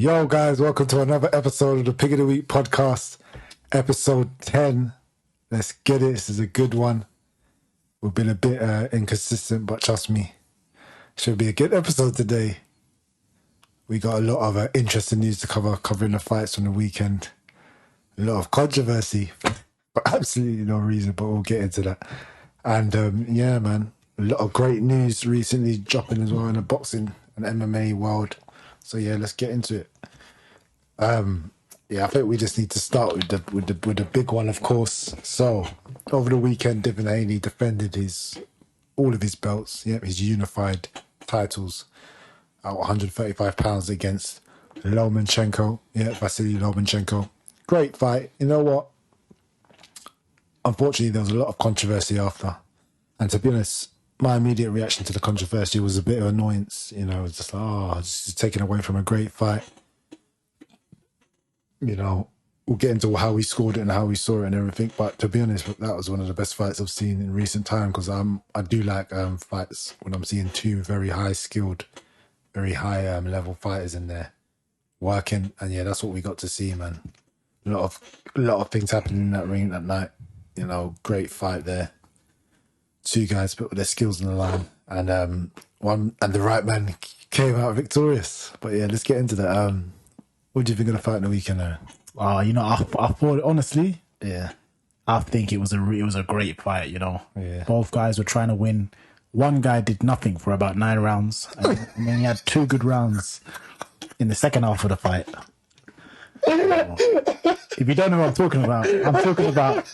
Yo, guys, welcome to another episode of the Pick of the Week podcast, episode 10. Let's get it. This is a good one. We've been a bit inconsistent, but trust me, should be a good episode today. We got a lot of interesting news to cover, covering the fights from the weekend. A lot of controversy for absolutely no reason, but we'll get into that. And yeah, man, a lot of great news recently dropping as well in the boxing and MMA world. So yeah, let's get into it. Yeah, I think we just need to start with the big one, of course. So over the weekend, Devin Haney defended all of his belts, his unified titles at 135 pounds against Lomachenko, Vasily Lomachenko. Great fight. You know what? Unfortunately, there was a lot of controversy after, and to be honest, my immediate reaction to the controversy was a bit of annoyance. You know, it was just like, this is taken away from a great fight. You know, we'll get into how we scored it and how we saw it and everything. But to be honest, that was one of the best fights I've seen in recent time, because I do like fights when I'm seeing two very high skilled, very high level fighters in there working. And yeah, that's what we got to see, man. A lot of things happening in that ring that night. You know, great fight there. Two guys put their skills on the line, and the right man came out victorious. But yeah, let's get into that. What do you think of the fight in the weekend there? You know, I thought honestly, Yeah. I think it was a great fight. You know, Yeah. both guys were trying to win. One guy did nothing for about 9 rounds, and then he had 2 good rounds in the second half of the fight. If you don't know what I'm talking about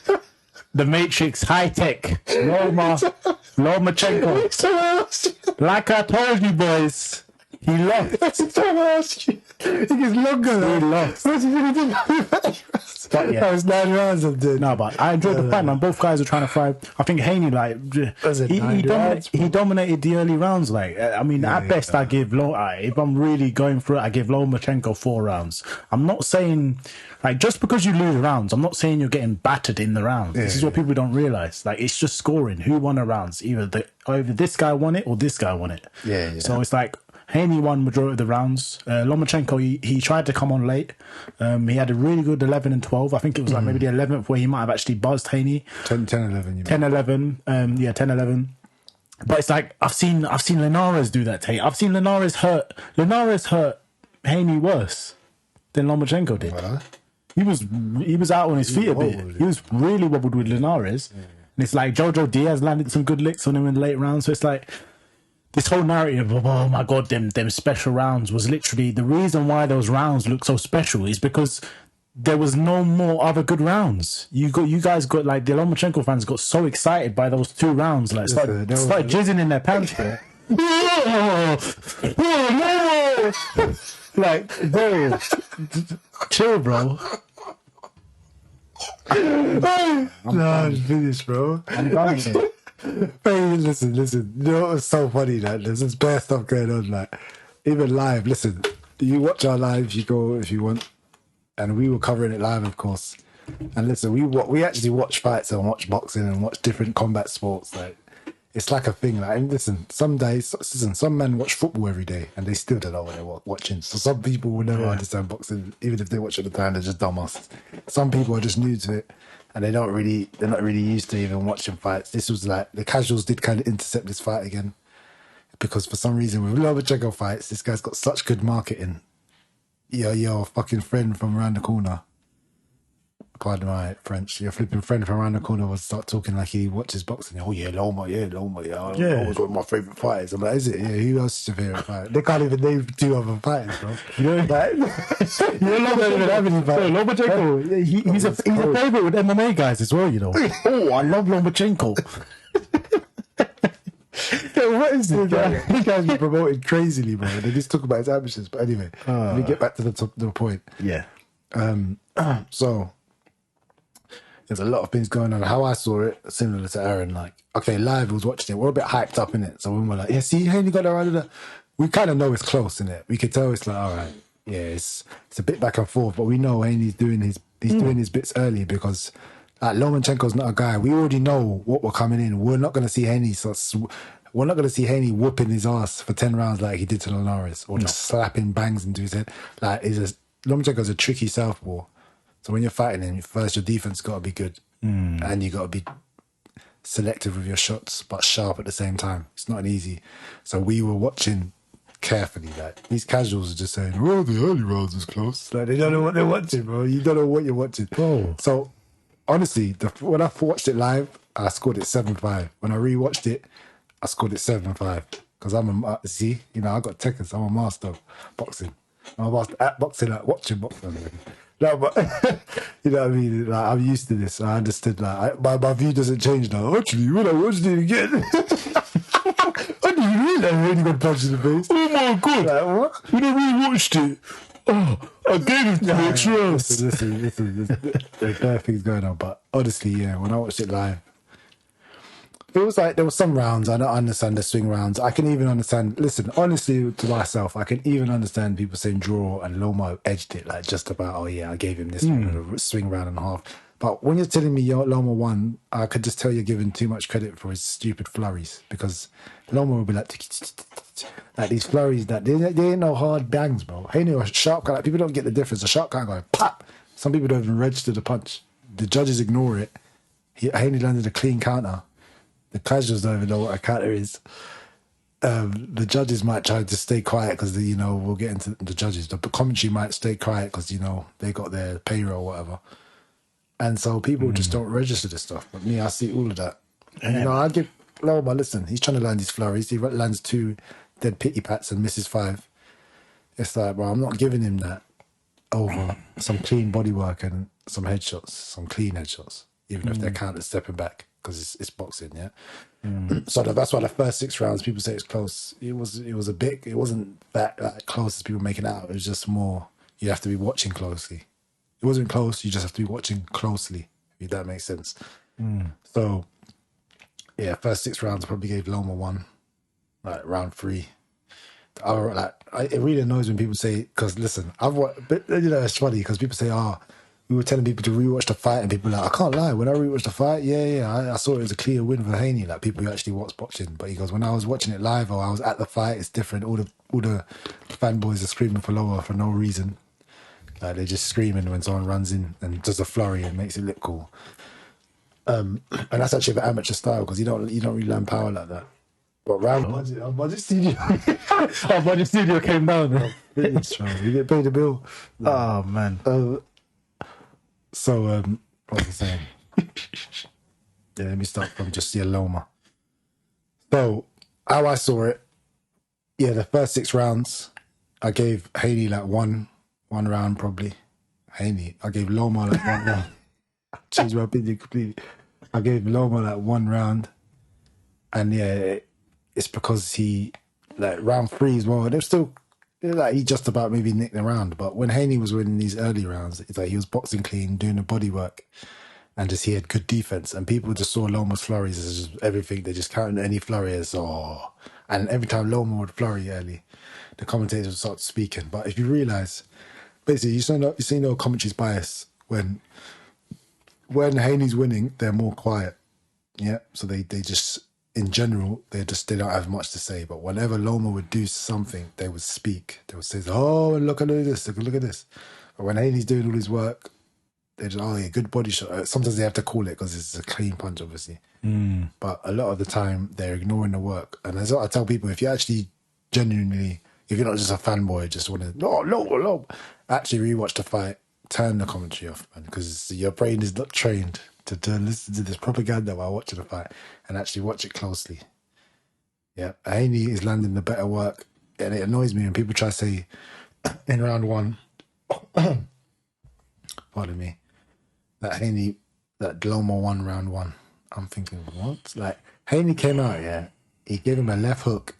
the Matrix high tech Lomachenko. Like I told you, boys, he lost. He gets longer. He lost. But yeah. That was 9 rounds of the. No, but I enjoyed the fight, man. Both guys were trying to fight. I think Haney, he dominated the early rounds. I mean, at best, I give if I'm really going through it, I give Lomachenko 4 rounds. I'm not saying, just because you lose rounds, I'm not saying you're getting battered in the rounds. This is what people don't realize. It's just scoring. Who won the rounds? Either this guy won it or this guy won it. Yeah. So it's like, Haney won majority of the rounds. Lomachenko, he tried to come on late. He had a really good 11 and 12. I think it was maybe the 11th where he might have actually buzzed Haney. 10-11. 10-11. 10-11. But it's like, I've seen Linares do that, Tate. I've seen Linares hurt Haney worse than Lomachenko did. He was out on his feet a bit. He was really wobbled with Linares. Yeah. And it's like Jojo Diaz landed some good licks on him in the late rounds. So it's like, this whole narrative of, oh my God, them special rounds was literally the reason why those rounds look so special is because there was no more other good rounds. You guys got the Lomachenko fans got so excited by those 2 rounds, started jizzing in their pants. Bro, chill, bro. I'm finished, bro. I'm done. Hey, listen. You know what's so funny? There's this bad stuff going on. Even live. Listen, you watch our live. You go if you want, and we were covering it live, of course. And listen, we actually watch fights and watch boxing and watch different combat sports. It's like a thing. And listen, some men watch football every day and they still don't know what they're watching. So some people will never understand boxing, even if they watch it all the time. They're just dumbasses. Some people are just new to it. And they're not really used to even watching fights. This was the casuals did kind of intercept this fight again, because for some reason with Lomachenko fights, this guy's got such good marketing. Your fucking friend from around the corner. Pardon my French. Your flipping friend from around the corner would start talking like he watches boxing. Oh yeah, Loma. Loma's one of my favourite fighters. I'm like, is it? Yeah, who else is your favourite fighter? They can't even name 2 other fighters, bro. You don't even have any fighters. Lomachenko, he's a favourite with MMA guys as well, you know. Oh, I love Lomachenko. What is this guy? These guys be promoted crazily, bro. They just talk about his ambitions. But anyway, let me get back to the point. Yeah. So there's a lot of things going on. How I saw it, similar to Aaron, live, was watching it. We're a bit hyped up in it. So when we're like, see, Haney got around it. We kind of know it's close, in it. We could tell it's like, all right, it's a bit back and forth, but we know Haney's doing his bits early, because Lomachenko's not a guy. We already know what we're coming in. We're not going to see Haney We're not going to see Haney whooping his ass for 10 rounds like he did to Linares, or just slapping bangs into his head. Like, Lomachenko's a tricky southpaw. So when you're fighting him, first your defense got to be good, and you got to be selective with your shots, but sharp at the same time. It's not an easy. So we were watching carefully. Like, these casuals are just saying, "Oh, the early rounds was close." Like, they don't know what they're watching, bro. You don't know what you're watching, Bro. So honestly, when I watched it live, I scored it 7-5. When I rewatched it, I scored it 7-5 because I'm a see, you know, I got techers. I'm a master of boxing. I'm a master at boxing, like watching boxing. No, but you know what I mean. Like, I'm used to this. I understood. Like, my view doesn't change now. Actually, when I watched it again, I didn't realize I only got punched in the face. Oh my god! Like, what? When I rewatched it, I gave it to extra rounds. Listen, there's bad things going on. But honestly, yeah, when I watched it live, it was like there were some rounds I don't understand the swing rounds. I can even understand. Listen, honestly, to myself, I can even understand people saying draw and Loma edged it like just about. Oh yeah, I gave him this swing round and a half. But when you're telling me Loma won, I could just tell you're giving too much credit for his stupid flurries because Loma will be like these flurries that they ain't no hard bangs, bro. Haney a sharp guy. Like, people don't get the difference. A sharp guy going pop. Some people don't even register the punch. The judges ignore it. Haney landed a clean counter. The casuals don't even know what a counter is. The judges might try to stay quiet because, you know, we'll get into the judges. The commentary might stay quiet because, you know, they got their payroll or whatever. And so people just don't register this stuff. But me, I see all of that. And, you know, I give Loma, listen, he's trying to land his flurries. He lands 2 dead pity pats and misses 5. It's like, bro, I'm not giving him that over some clean bodywork and some headshots, some clean headshots, even if they're counted stepping back. Because it's boxing, yeah. So that's why the first 6 rounds people say it's close. It was it wasn't that like, close as people make it out. It was just more you have to be watching closely. It wasn't close. You just have to be watching closely. If that makes sense. So yeah, first 6 rounds I probably gave Loma 1. Like round 3. It really annoys when people say because listen, but you know it's funny because people say we were telling people to rewatch the fight, and people are like, I can't lie. When I rewatched the fight, I saw it as a clear win for Haney. Like people who actually watch boxing, but he goes, when I was watching it live or I was at the fight, it's different. All the fanboys are screaming for Lower for no reason. Like they're just screaming when someone runs in and does a flurry and makes it look cool. And that's actually the amateur style because you don't really learn power like that. But round budget studio, Our budget studio came down. fitness, you get paid a bill. Oh man. So, what was I saying? Yeah, let me start from just Loma. So, how I saw it, yeah, the first 6 rounds, I gave Haney like one round probably. Haney, I gave Loma like 1 round. Changed my opinion completely. I gave Loma like 1 round, and yeah, it's because he like round 3 as well. They're still. Like he just about maybe nicked the round, but when Haney was winning these early rounds, it's like he was boxing clean, doing the body work, and just he had good defense. And people just saw Loma's flurries as just everything. They just counted any flurry as and every time Loma would flurry early, the commentators would start speaking. But if you realize, basically, you see no commentary's bias when Haney's winning, they're more quiet. Yeah, so they just. In general, they don't have much to say. But whenever Loma would do something, they would speak. They would say, "Oh, look at this! Look at this!" But when Haney's doing all his work, they just, "Oh, yeah, good body shot." Sometimes they have to call it because it's a clean punch, obviously. But a lot of the time, they're ignoring the work. And as I tell people, if you actually genuinely, if you're not just a fanboy, just want to no, actually rewatch the fight, turn the commentary off, man, because your brain is not trained to listen to this propaganda while watching the fight and actually watch it closely. Yeah, Haney is landing the better work, and it annoys me when people try to say in round 1, pardon me, that Loma won round 1. I'm thinking, what? Like Haney came out, yeah, he gave him a left hook,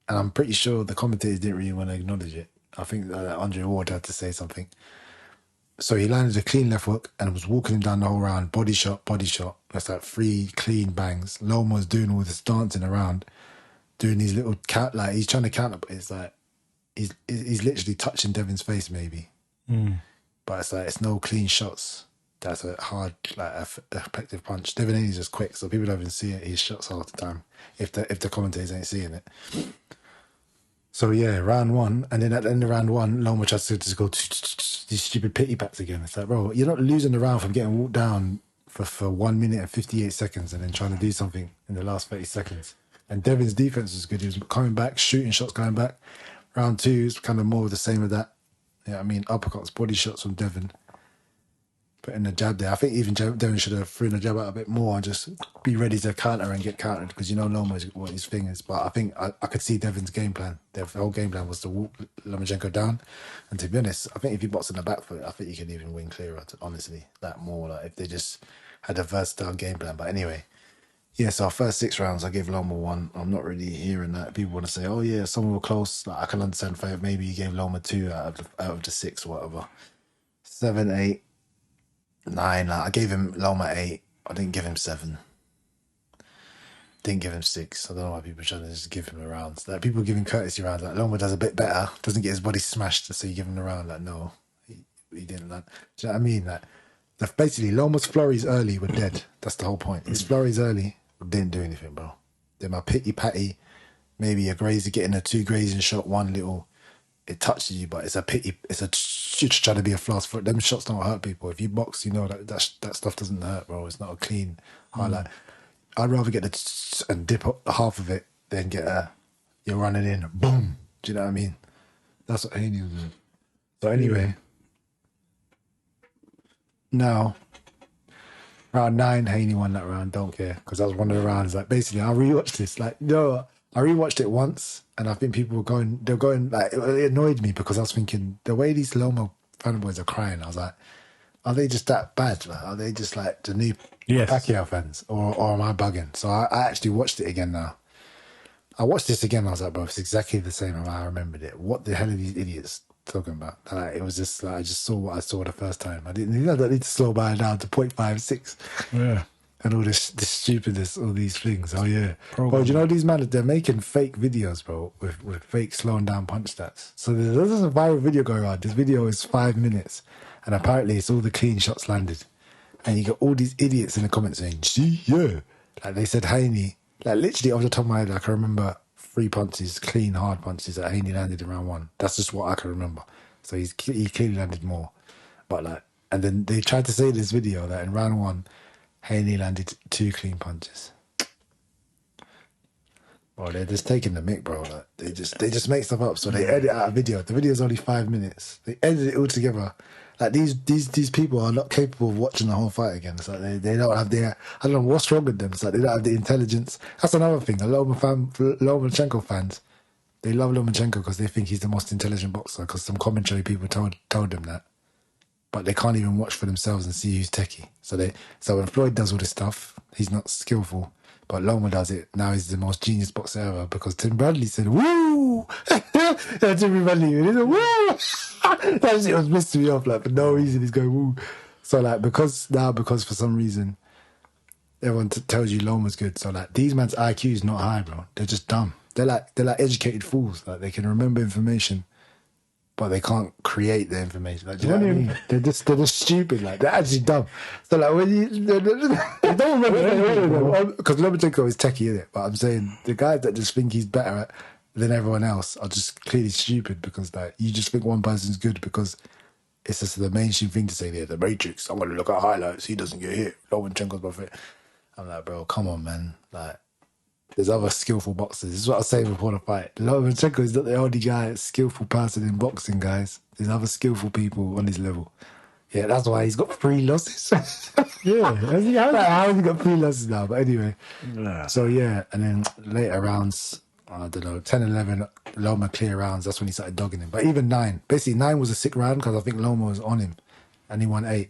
and I'm pretty sure the commentators didn't really want to acknowledge it. I think Andre Ward had to say something. So he landed a clean left hook and was walking him down the whole round, body shot. That's like 3 clean bangs. Loma was doing all this dancing around, doing these little count, like he's trying to counter, but it's like he's literally touching Devin's face maybe. But it's like it's no clean shots. That's a hard, like, effective punch. Devin Haney's just quick, so people don't even see it. He shots half the time if the commentators ain't seeing it. So yeah, round one, and then at the end of round one, Loma tries to just go these stupid pity pats again. It's like, bro, you're not losing the round from getting walked down for 1 minute and 58 seconds, and then trying to do something in the last 30 seconds. And Devin's defense was good. He was coming back, shooting shots, going back. Round two is kind of more of the same of that. Yeah, I mean, uppercuts, body shots from Devin. Putting the jab there. I think even Devin should have thrown the jab out a bit more and just be ready to counter and get countered, because you know Loma is what his thing is. But I think I could see Devin's game plan. Their whole game plan was to walk Lomachenko down. And to be honest, I think if you box in the back foot, I think you can even win clearer, honestly. That more, like, if they just had a versatile game plan. But anyway, yeah, so our first 6 rounds, I gave Loma 1. I'm not really hearing that. People want to say, oh yeah, some were close. Like, I can understand maybe you gave Loma 2 out of the 6 or whatever. 7, 8. 9, like, I gave him Loma 8. I didn't give him 7. Didn't give him 6. I don't know why people are trying to just give him a round. Like, people giving courtesy rounds. Like, Loma does a bit better, doesn't get his body smashed, so you give him a round. Like, no, he didn't. Like, do you know what I mean? Like, basically, Loma's flurries early were dead. That's the whole point. His flurries early didn't do anything, bro. Then my pity patty, maybe a grazer, getting a 2 grazing shot, 1 little. It touches you, but it's a pity. You're just trying to be a fast foot. Them shots don't hurt people. If you box, you know that stuff doesn't hurt, bro. It's not a clean highlight. I'd rather get the and dip up half of it than get you're running in, boom. Do you know what I mean? That's what Haney was doing. So anyway, now round 9, Haney won that round. Don't care, because that was one of the rounds. Like, basically, I rewatched this. Like, no, I rewatched it once, and I think people were they're going, like, it annoyed me because I was thinking, the way these Loma fanboys are crying, I was like, are they just that bad? Like, are they just like the new Pacquiao fans? Or am I bugging? So I actually watched it again now. I watched this again, and I was like, bro, it's exactly the same as I remembered it. What the hell are these idiots talking about? And, like, it was just like, I just saw what I saw the first time. I don't need to slow by down to 0.56. Yeah. And all this stupidness, all these things. Oh yeah, bro. Do you know these man? They're making fake videos, bro, with fake slowing down punch stats. So there's a viral video going on. This video is 5 minutes, and apparently it's all the clean shots landed. And you got all these idiots in the comments saying, "See, yeah," like they said Haney. Like, literally off the top of my head, like, I remember 3 punches, clean hard punches that Haney landed in round 1. That's just what I can remember. So he clearly landed more, but like, and then they tried to say in this video that in round 1. Haney landed 2 clean punches. Bro, they're just taking the mick, bro. Like, they just make stuff up. So they edit out a video. The video's only 5 minutes. They edit it all together. Like, these people are not capable of watching the whole fight again. It's like they don't have I don't know what's wrong with them. It's like they don't have the intelligence. That's another thing. A lot of Lomachenko fans, they love Lomachenko because they think he's the most intelligent boxer, because some commentary people told them that. But they can't even watch for themselves and see who's techie. So when Floyd does all this stuff, he's not skillful. But Loma does it. Now he's the most genius boxer ever, because Tim Bradley said, "Woo!" Tim Bradley, he said, "Woo!" That shit was pissing me off. Like, for no reason, he's going, "Woo!" So, like, because for some reason everyone tells you Loma's good. So, like, these man's IQ is not high, bro. They're just dumb. They're like educated fools. Like, they can remember information, but they can't create the information. Like, do you know what I mean? They're just stupid. Like, they're actually dumb. So, like, when you don't remember, because Lomachenko is techie, isn't it? But I'm saying the guys that just think he's better than everyone else are just clearly stupid, because, like, you just think one person's good because it's just the mainstream thing to say. They're the Matrix. I'm gonna look at highlights. He doesn't get hit. Lomachenko's my favorite. I'm like, bro, come on, man. Like, there's other skillful boxers. This is what I was saying before the fight. Lomachenko is not the only guy, skillful person in boxing, guys. There's other skillful people on his level. Yeah, that's why he's got 3 losses. Yeah. How has he got 3 losses now? But anyway. Yeah. So, yeah. And then later rounds, I don't know, 10, 11, Loma clear rounds. That's when he started dogging him. But even 9. Basically, 9 was a sick round because I think Loma was on him. And he won 8.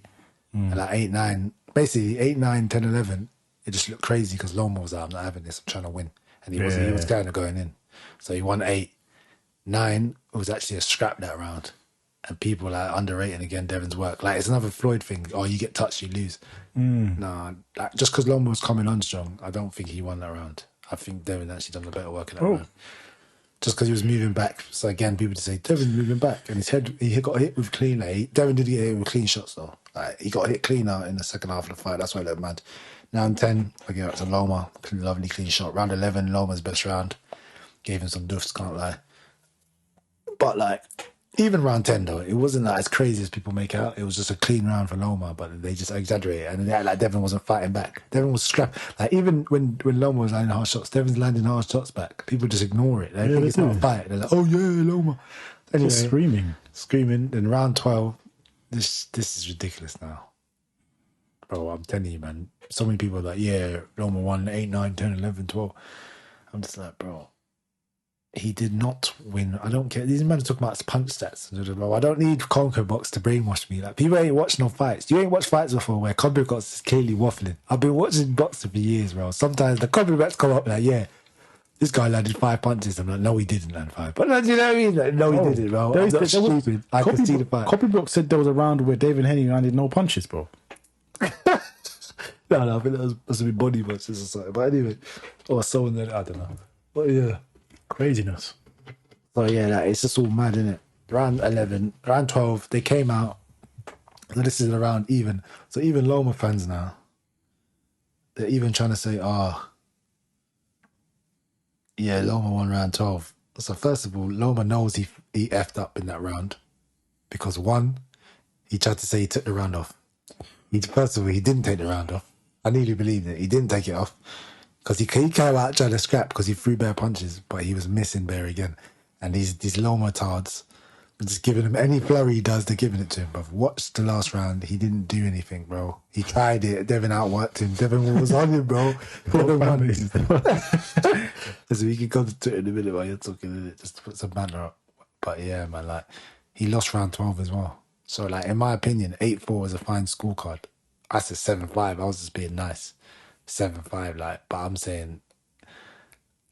And like 8, 9. Basically, 8, 9, 10, 11. It just looked crazy because Loma was like, I'm not having this, I'm trying to win. And he was kind of going in. So he won 8. 9, it was actually a scrap that round. And people are like underrating again Devin's work. Like, it's another Floyd thing. Oh, you get touched, you lose. No, like, just because Loma was coming on strong, I don't think he won that round. I think Devin actually done the better work in that round. Just because he was moving back. So again, people just say, Devin's moving back. And his head, he got hit with clean. Like, Devin did get hit with clean shots though. Like, he got hit clean out in the second half of the fight. That's why I looked mad. Round 10, I gave it to Loma. Lovely clean shot. Round 11, Loma's best round. Gave him some doofs, can't lie. But like, even round 10 though, it wasn't like as crazy as people make out. It was just a clean round for Loma, but they just exaggerate it. And they act like Devin wasn't fighting back. Devin was scrap. Like, even when Loma was landing hard shots, Devin's landing hard shots back. People just ignore it. They think it's not a fight. They're like, oh yeah, Loma. Anyway, just screaming. Then round 12, this is ridiculous now. Bro, I'm telling you, man. So many people are like, yeah, Loma won 8, 9, 10, 11, 12. I'm just like, bro, he did not win. I don't care. These men are talking about punch stats. I don't need Conquer Box to brainwash me. Like, people ain't watched no fights. You ain't watched fights before where Conquer Box is clearly waffling. I've been watching boxing for years, bro. Sometimes the Conquer Box come up like, yeah, this guy landed 5 punches. I'm like, no, he didn't land 5. But you know what I mean? Like, no, he didn't, bro. I'm not stupid. I can see the fight. Copybrook said there was a round where Devin Haney landed no punches, bro. No, I think that must have been body punches or something. But anyway, or someone that, I don't know. But yeah. Craziness. So yeah, like, it's just all mad, isn't it? Round 11, round 12, they came out. So this is around even. So even Loma fans now, they're even trying to say, yeah, Loma won round 12. So first of all, Loma knows he effed up in that round. Because one, he tried to say he took the round off. First of all, he didn't take the round off. I nearly believed it. He didn't take it off. Because he came out trying to scrap because he threw bare punches, but he was missing bare again. And these Loma tards are just giving him any flurry he does, they're giving it to him. But watch the last round, he didn't do anything, bro. He tried it. Devin outworked him. Devin was on him, bro. Devin won it. So we can go to Twitter in a minute while you're talking, just to put some banter up. But yeah, man, like, he lost round 12 as well. So, like, in my opinion, 8-4 is a fine scorecard. I said 7-5. I was just being nice. 7-5, like, but I'm saying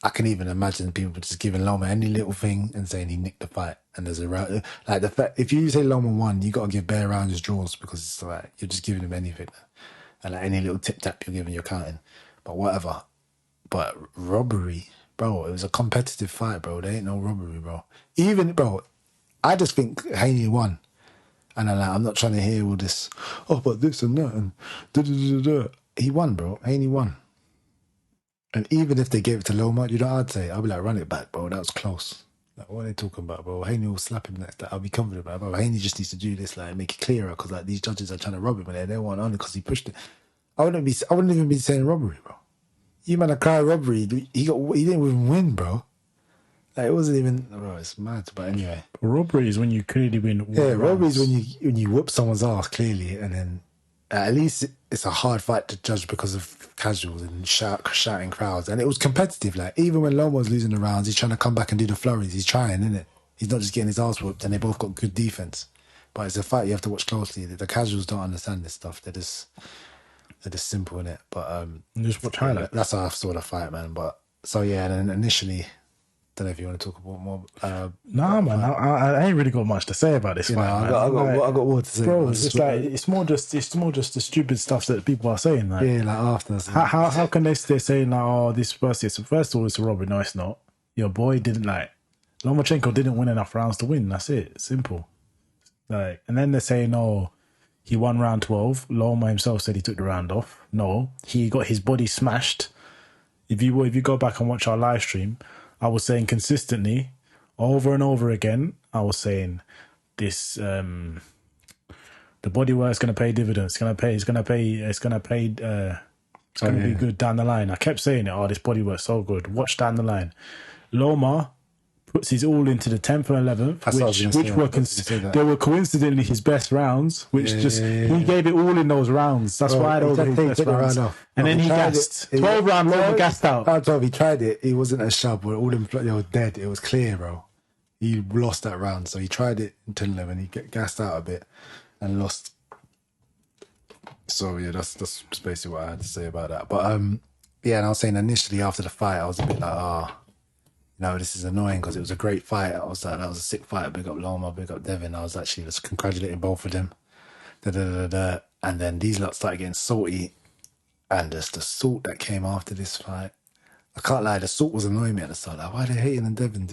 I can even imagine people just giving Loma any little thing and saying he nicked the fight. And there's a round, like, the fact, if you say Loma won, you got to give bare rounds his draws because it's like you're just giving him anything, and like any little tip tap you're giving, you're counting. But whatever. But robbery, bro, it was a competitive fight, bro. There ain't no robbery, bro. Even, bro, I just think Haney won. And I'm not trying to hear all this, but this and that, and da-da-da-da-da. He won, bro. Haney won. And even if they gave it to Loma, you know what I'd say? I'll be like, run it back, bro. That was close. Like, what are they talking about, bro? Haney will slap him next. I'll be confident about it, bro. Haney just needs to do this, like, make it clearer, because like these judges are trying to rob him, and they want only because he pushed it. I wouldn't even be saying robbery, bro. You man, a cry robbery. He didn't even win, bro. Like, it wasn't even, bro. It's mad. But anyway, robbery is when you clearly win. Yeah, robbery is when you whoop someone's ass clearly, and then at least it's a hard fight to judge because of casuals and shouting crowds. And it was competitive. Like, even when Loma was losing the rounds, he's trying to come back and do the flurries. He's trying, isn't it? He's not just getting his ass whooped, and they both got good defense. But it's a fight you have to watch closely. The casuals don't understand this stuff. They're just simple in it. But just watch highlights. That's how I saw the fight, man. But so yeah, and then initially, don't know if you want to talk about more. Nah, man, I ain't really got much to say about this fight. I got more to say, bro. It's just like it's more just the stupid stuff that people are saying. Like, yeah, like after. How can they're saying like, oh, this first of all, it's a robbery? No, it's not. Your boy didn't Lomachenko didn't win enough rounds to win. That's it. Simple. Like, and then they're saying, oh, he won round 12. Loma himself said he took the round off. No, he got his body smashed. If you go back and watch our live stream, I was saying consistently, over and over again, I was saying this, the body work is going to pay dividends. It's going to be good down the line. I kept saying it. Oh, this body work's so good. Watch down the line. Loma puts his all into the 10th and 11th, they were coincidentally his best rounds, he gave it all in those rounds. That's why those were his best rounds. And then he gassed. 12 rounds, Loma gassed out. Round 12, he tried it. He wasn't a shove. All them, they were dead. It was clear, bro. He lost that round. So he tried it until 11. He gassed out a bit and lost. So yeah, that's basically what I had to say about that. But yeah, and I was saying initially after the fight, I was a bit like, no, this is annoying because it was a great fight. I was like, that was a sick fight. Big up Loma, big up Devin. I was actually just congratulating both of them. And then these lot started getting salty. And just the salt that came after this fight. I can't lie, the salt was annoying me at the start. Like, why are they hating on Devin?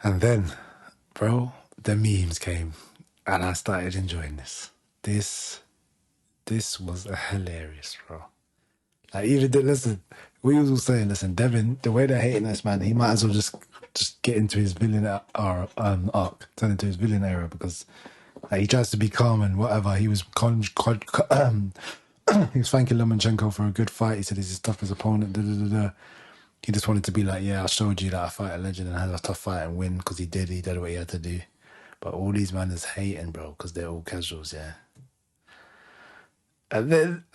And then, bro, the memes came. And I started enjoying this. This was a hilarious, bro. Like even listen, we was all saying, listen, Devin, the way they're hating this man, he might as well just get into his villain arc, turn into his villain era because like, he tries to be calm and whatever. He was he was thanking Lomachenko for a good fight. He said he's his toughest opponent. Da, da, da, da. He just wanted to be like, yeah, I showed you that I fight a legend and had a tough fight and win because he did what he had to do. But all these men is hating, bro, because they're all casuals, yeah. And then,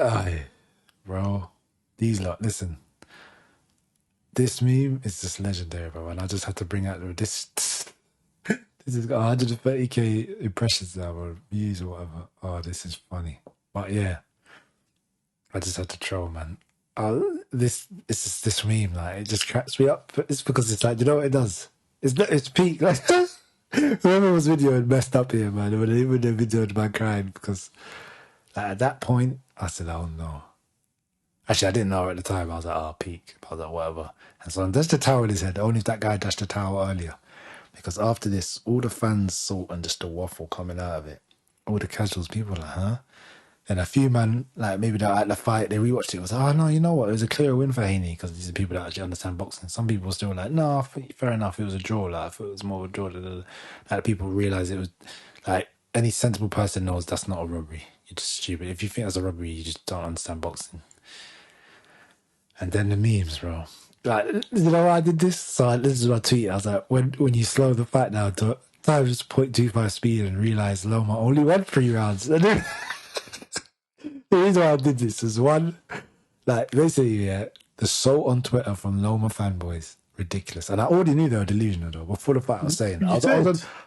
bro, these lot, listen. This meme is just legendary, bro, and I just had to bring out this. This has got 130k impressions now, or views or whatever. Oh, this is funny. But yeah, I just had to troll, man. This meme, like, it just cracks me up. It's because it's like, you know what it does? It's peak. Like, whoever was videoing messed up here, man. When they videoed man crying because like, at that point, I said, oh no. Actually, I didn't know at the time. I was like, oh, peak. I was like, whatever. And so that's the towel in his head. Only if that guy dashed the towel earlier. Because after this, all the fans saw and just the waffle coming out of it. All the casuals, people were like, huh? And a few man, like maybe they're at the fight, they rewatched it. It was, oh no, you know what? It was a clear win for Haney because these are people that actually understand boxing. Some people still like, no, fair enough. It was a draw. Like, I thought it was more of a draw. Like people realize it was like any sensible person knows that's not a robbery. You're just stupid. If you think that's a robbery, you just don't understand boxing. And then the memes, bro. Like, you know why I did this? So this is my tweet. I was like, when you slow the fight down to times 0.25 speed and realize Loma only won 3 rounds. And then, the reason why I did this is one, like basically, yeah, the salt on Twitter from Loma fanboys, ridiculous. And I already knew they were delusional though. Before the fight, I was saying, I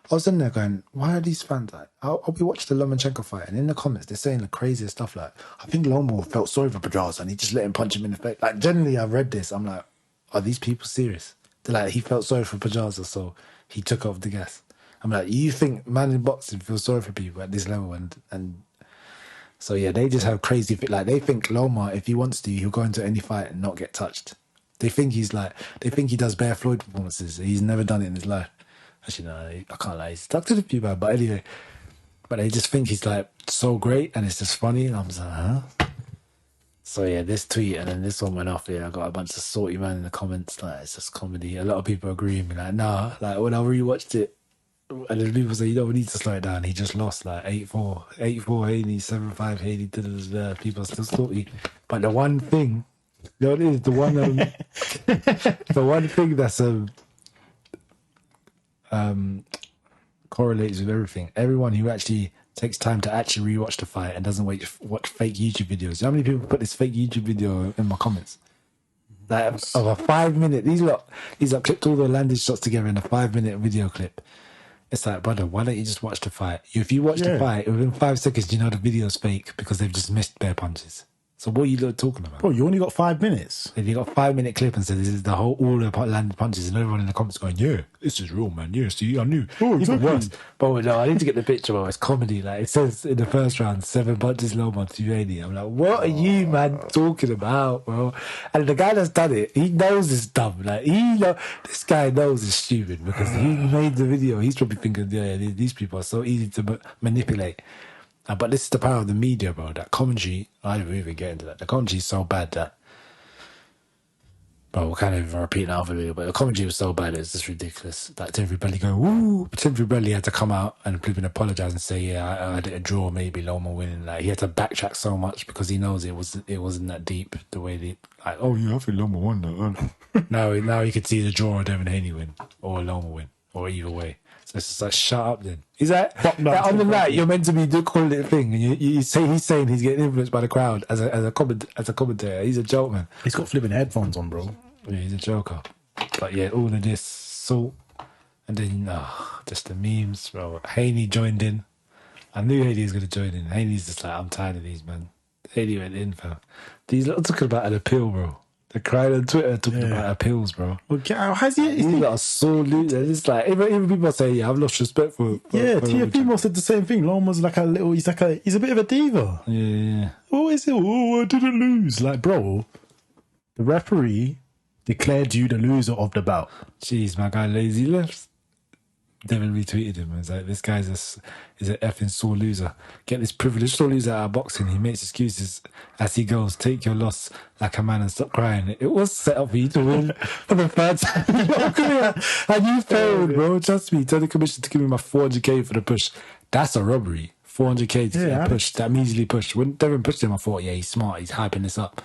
was in there going, why are these fans like? I'll be watching the Lomachenko fight, and in the comments they're saying the craziest stuff like, I think Loma felt sorry for Pedraza and he just let him punch him in the face. Like generally, I've read this, I'm like, are these people serious? They're like, he felt sorry for Pedraza, so he took off the gas. I'm like, you think man in boxing feels sorry for people at this level and so yeah, they just have crazy like they think Loma, if he wants to, he'll go into any fight and not get touched. They think he does bare Floyd performances. He's never done it in his life. Actually, no, I can't lie. He's stuck to the few bad, but anyway. But they just think he's like so great and it's just funny. And I'm just like, huh? So yeah, this tweet and then this one went off. Yeah, I got a bunch of salty man in the comments. Like it's just comedy. A lot of people agree with me. Like, nah. Like when I rewatched it, and then people say, you don't need to slow it down. He just lost like 8-4, 8-4 Haney, 7-5 Haney. People are still salty. But the one thing, you know what it is? The one, the one thing that's correlates with everything. Everyone who actually takes time to actually rewatch the fight and doesn't watch fake YouTube videos. How many people put this fake YouTube video in my comments? Like of a 5-minute. These are clipped all the landed shots together in a 5-minute video clip. It's like, brother, why don't you just watch the fight? If you watch the fight, within 5 seconds, you know the video's fake because they've just missed bare punches. So what are you talking about? Bro, you only got 5 minutes. If you got a 5-minute clip and said this is all the landed punches, and everyone in the comments going, yeah, this is real, man. Yeah, see, I knew. Oh, exactly. Even worse. But no, I need to get the picture, bro. It's comedy. Like it says in the first round, 7 punches Loma, 280. I'm like, what are you, man, talking about, bro? And the guy that's done it, he knows it's dumb. Like this guy knows it's stupid because he made the video. He's probably thinking, yeah, these people are so easy to manipulate. But this is the power of the media, bro. That commentary, I don't even get into that. The commentary is so bad that, bro, we're kind of repeating out of the video, but the commentary was so bad, it's just ridiculous. That Tim Bradley go, woo! Tim Bradley had to come out and even apologise and say, yeah, I did a draw, maybe Loma winning. Like, he had to backtrack so much because he knows it wasn't that deep the way they, like, oh, yeah, I think Loma won that. now you could see the draw or Devin Haney win, or Loma win, or either way. So it's just like, shut up then. He's like, on the night, you're meant to be calling it a thing, and he's saying he's getting influenced by the crowd as a commentator. He's a joke, man. He's got flipping headphones on, bro. Yeah, he's a joker. But yeah, all of this salt, and then just the memes, bro. Haney joined in. I knew Haney was going to join in. Haney's just like, I'm tired of these, man. Haney went in, fam. These lot talking about an appeal, bro. They're crying on Twitter talking about appeals, bro. Well, how's he? These lot are so loose. It's like even people say, yeah, I've lost respect for TFP said the same thing. Loma's like he's a bit of a diva. Yeah. Oh, is it? Oh, I didn't lose. Like, bro, the referee declared you the loser of the bout. Jeez, my guy lazy left. Devin retweeted him. It's like, this guy's is an effing sore loser. Get this privileged sore loser out of boxing. He makes excuses as he goes. Take your loss like a man and stop crying. It was set up for you to win for the third time in your career. And you failed, bro. Trust me. Tell the commission to give me my 400k for the push. That's a robbery. 400k to get a push. That measly push. When Devin pushed him, I thought, yeah, he's smart. He's hyping this up.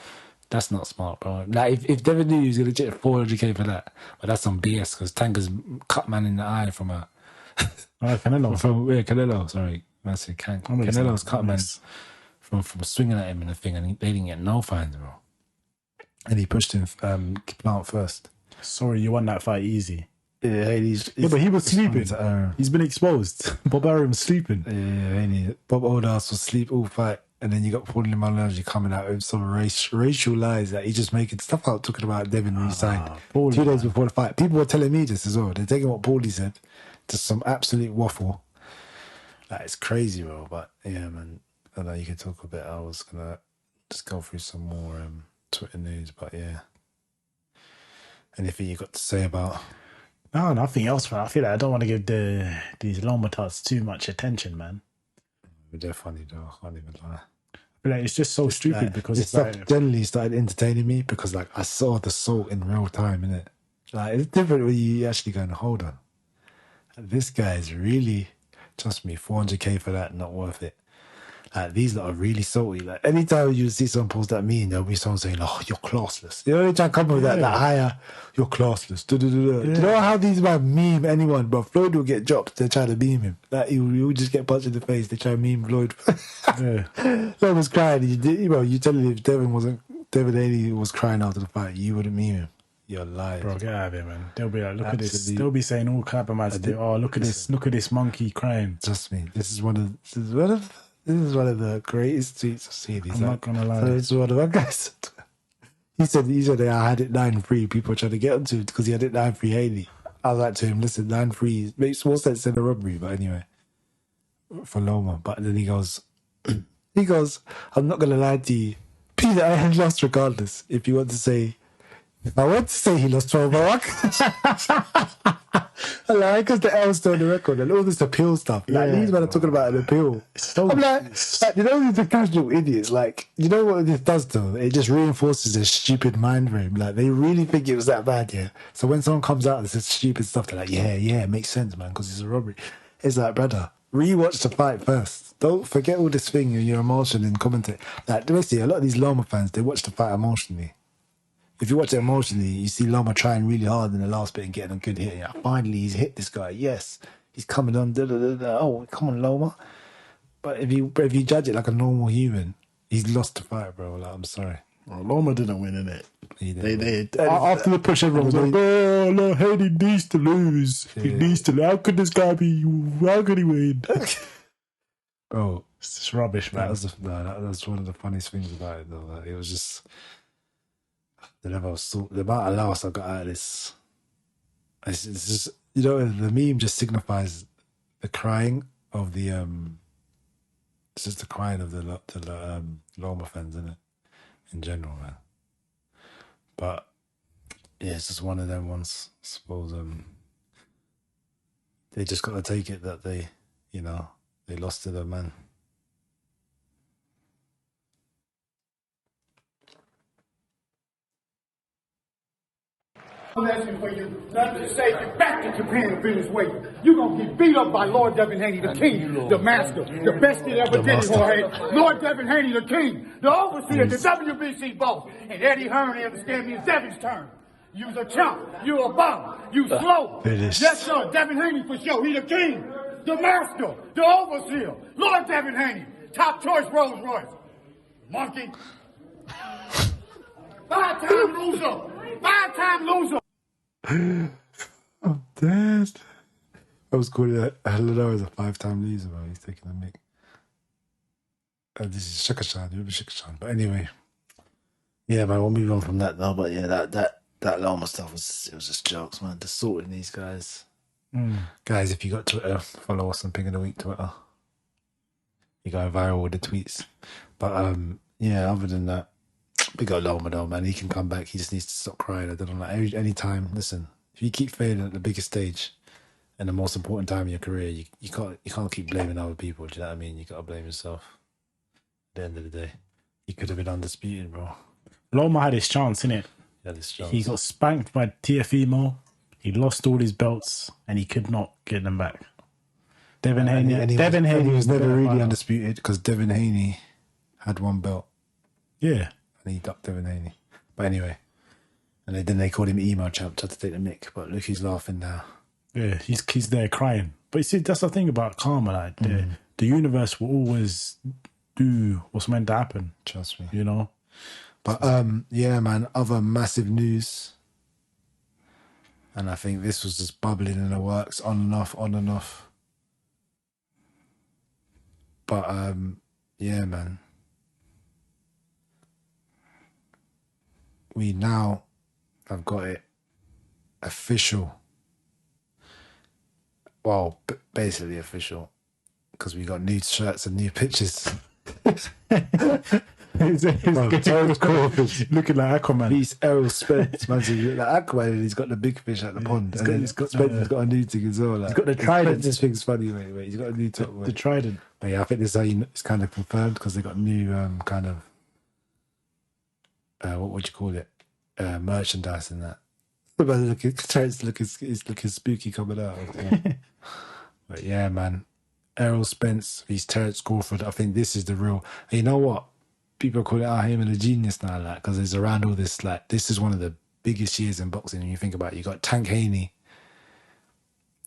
That's not smart, bro. Like, if Devin knew he was going to get 400k for that, but that's some BS because Tanga's cut man in the eye from a. Canelo. Canelo, sorry. I said Canelo's cut man from swinging at him and the thing, and they didn't get no fines, bro. And he pushed him plant first. Sorry, you won that fight easy. Yeah, but he was sleeping. He's been exposed. Bob Arum was sleeping. Yeah, Bob Oldhouse was asleep all fight. And then you got Paulie Malignaggi coming out with some racial lies that he's just making stuff out, talking about Devin re-signed 2 days before the fight. People were telling me this as well. They're taking what Paulie said to some absolute waffle. Like, it's crazy, bro. But yeah, man, I know you could talk a bit. I was gonna just go through some more Twitter news, but yeah. Anything you got to say about? No, nothing else, man. I feel like I don't want to give these Loma Tots too much attention, man. They're funny though. I can't even lie. Like, it's just so stupid like, because it's stuff generally started entertaining me because like I saw the salt in real time, innit? Like, it's different when you actually going, hold on. This guy is really, trust me, 400k for that, not worth it. Like, these lot are really salty. Like, anytime you see someone post that meme, there'll be someone saying, "Oh, you're classless." You know, they try to come up with that higher, "You're classless." Do you know how these men meme anyone? But Floyd will get dropped. They try to meme him. Like, he will just get punched in the face. They try to meme Floyd. Floyd was crying. You tell me if Devin Haney was crying after the fight, you wouldn't meme him. You're lying, bro. Get out of here, man. They'll be like, look at this. They'll be saying all kind of mad stuff. Oh, look at this. Look at this monkey crying. Trust me. This is one of the greatest tweets I've seen. I'm not gonna lie. So it's one of my guys. He said I had it 9-3. People are trying to get onto it because he had it 9-3 Haney. I was like to him, listen, 9-3 makes more sense than a robbery, but anyway, for Loma. But then he goes, I'm not gonna lie to you, Peter, I had lost regardless. If you want to say, if I want to say he lost 12 I like, because the L's still on the record and all this appeal stuff. Like, these men are talking about an appeal. I'm like, you know, these are casual idiots. Like, you know what this does though? It just reinforces their stupid mind frame. Like, they really think it was that bad, yeah. So when someone comes out and says stupid stuff, they're like, yeah, it makes sense, man, because it's a robbery. It's like, brother, rewatch the fight first. Don't forget all this thing and your emotion and commentate. Like, basically, a lot of these Loma fans, they watch the fight emotionally. If you watch it emotionally, you see Loma trying really hard in the last bit and getting a good hit. Yeah, finally, he's hit this guy. Yes, he's coming on. Oh, come on, Loma. But if you judge it like a normal human, he's lost the fight, bro. Like, I'm sorry. Well, Loma didn't win, innit? They after the push, everyone was like, "Oh, no, Haney needs to lose. He needs to. How could this guy be? How could he win?" Bro, it's just rubbish, man. That was one of the funniest things about it, though. Like, it was just. The amount of laughs I got out of this. It's just, you know, the meme just signifies the crying of the it's just the crying of the Loma fans, isn't it? In general, man. But yeah, it's just one of them ones. I suppose they just got to take it that they lost to their man. I'm asking for you not to say you back to Japan to finish weight. You're going to get beat up by Lord Devin Haney, the king, the master, the best that ever did it, Jorge. Lord Devin Haney, the king, the overseer, the WBC boss. And Eddie Hearn, understand me, it's Devin's turn. You's a chump. You a bum. You slow. Yes, sir. Devin Haney for sure. He the king, the master, the overseer. Lord Devin Haney, top choice Rolls Royce. Monkey. Five-time loser. Five-time loser. I'm dead. I was calling that Hello as a 5-time loser, bro. He's taking a mic. This is Shaka-chan. You remember Shaka-chan? But anyway. Yeah, man, we'll move on from that though. But yeah, that Loma stuff was just jokes, man. The sort in these guys. Guys, if you got Twitter, follow us on Ping of the Week Twitter. You're going viral with the tweets. But yeah, other than that, we got Loma though, man. He can come back. He just needs to stop crying. I don't know, like any time. Listen, if you keep failing at the biggest stage in the most important time of your career, you can't keep blaming other people. Do you know what I mean? You got to blame yourself. At the end of the day, he could have been undisputed, bro. Loma had his chance, innit? He had his chance. He got spanked by TFEMO. He lost all his belts, and he could not get them back. Devin Haney. Devin Haney was never really undisputed because Devin Haney had one belt. Yeah, and he ducked Devin Haney. But anyway, and then they called him email champ, tried to take the mick. But look, he's laughing now. Yeah, he's there crying. But you see, that's the thing about karma. Like the universe will always do what's meant to happen. Trust me. You know. But yeah, man. Other massive news, and I think this was just bubbling in the works, on and off, on and off. But yeah, man. We now have got it official. Well, basically official, because we got new shirts and new pictures. Terrence Crawford looking like Aquaman. He's Errol Spence, man. So he look like Aquaman, and he's got the big fish at the pond. He's got a new thing as well. Like, he's got the trident. This thing's funny, mate. He's got a new top. The trident. But yeah, I think this is how it's kind of confirmed because they got new kind of what would you call it? Merchandise in that. But Terrence looking spooky coming out. But yeah, man. Errol Spence, he's Terrence Crawford. I think this is the real. And you know what? People call it him and a genius now, like, because it's around all this. Like, this is one of the biggest years in boxing. And you think about it, you got Tank Haney.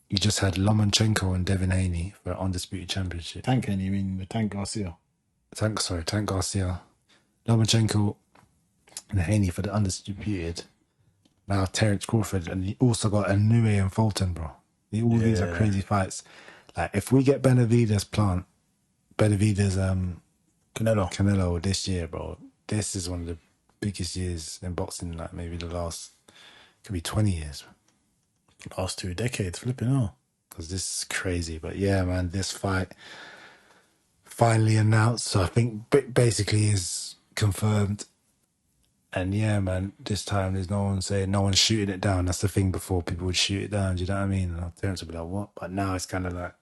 You just had Lomachenko and Devin Haney for an undisputed championship. Tank Haney, you mean the Tank Garcia? Tank Garcia, Lomachenko and Haney for the undisputed. Now Terrence Crawford, and you also got Inoue and Fulton, bro. These are crazy fights. Like, if we get Benavidez Canelo this year, bro, this is one of the biggest years in boxing, like maybe the last, could be 20 years. Last 2 decades, flipping out. Because this is crazy. But yeah, man, this fight finally announced, so I think basically is confirmed. And yeah, man, this time there's no one shooting it down. That's the thing, before people would shoot it down, do you know what I mean? And Terrence would be like, what? But now it's kind of like,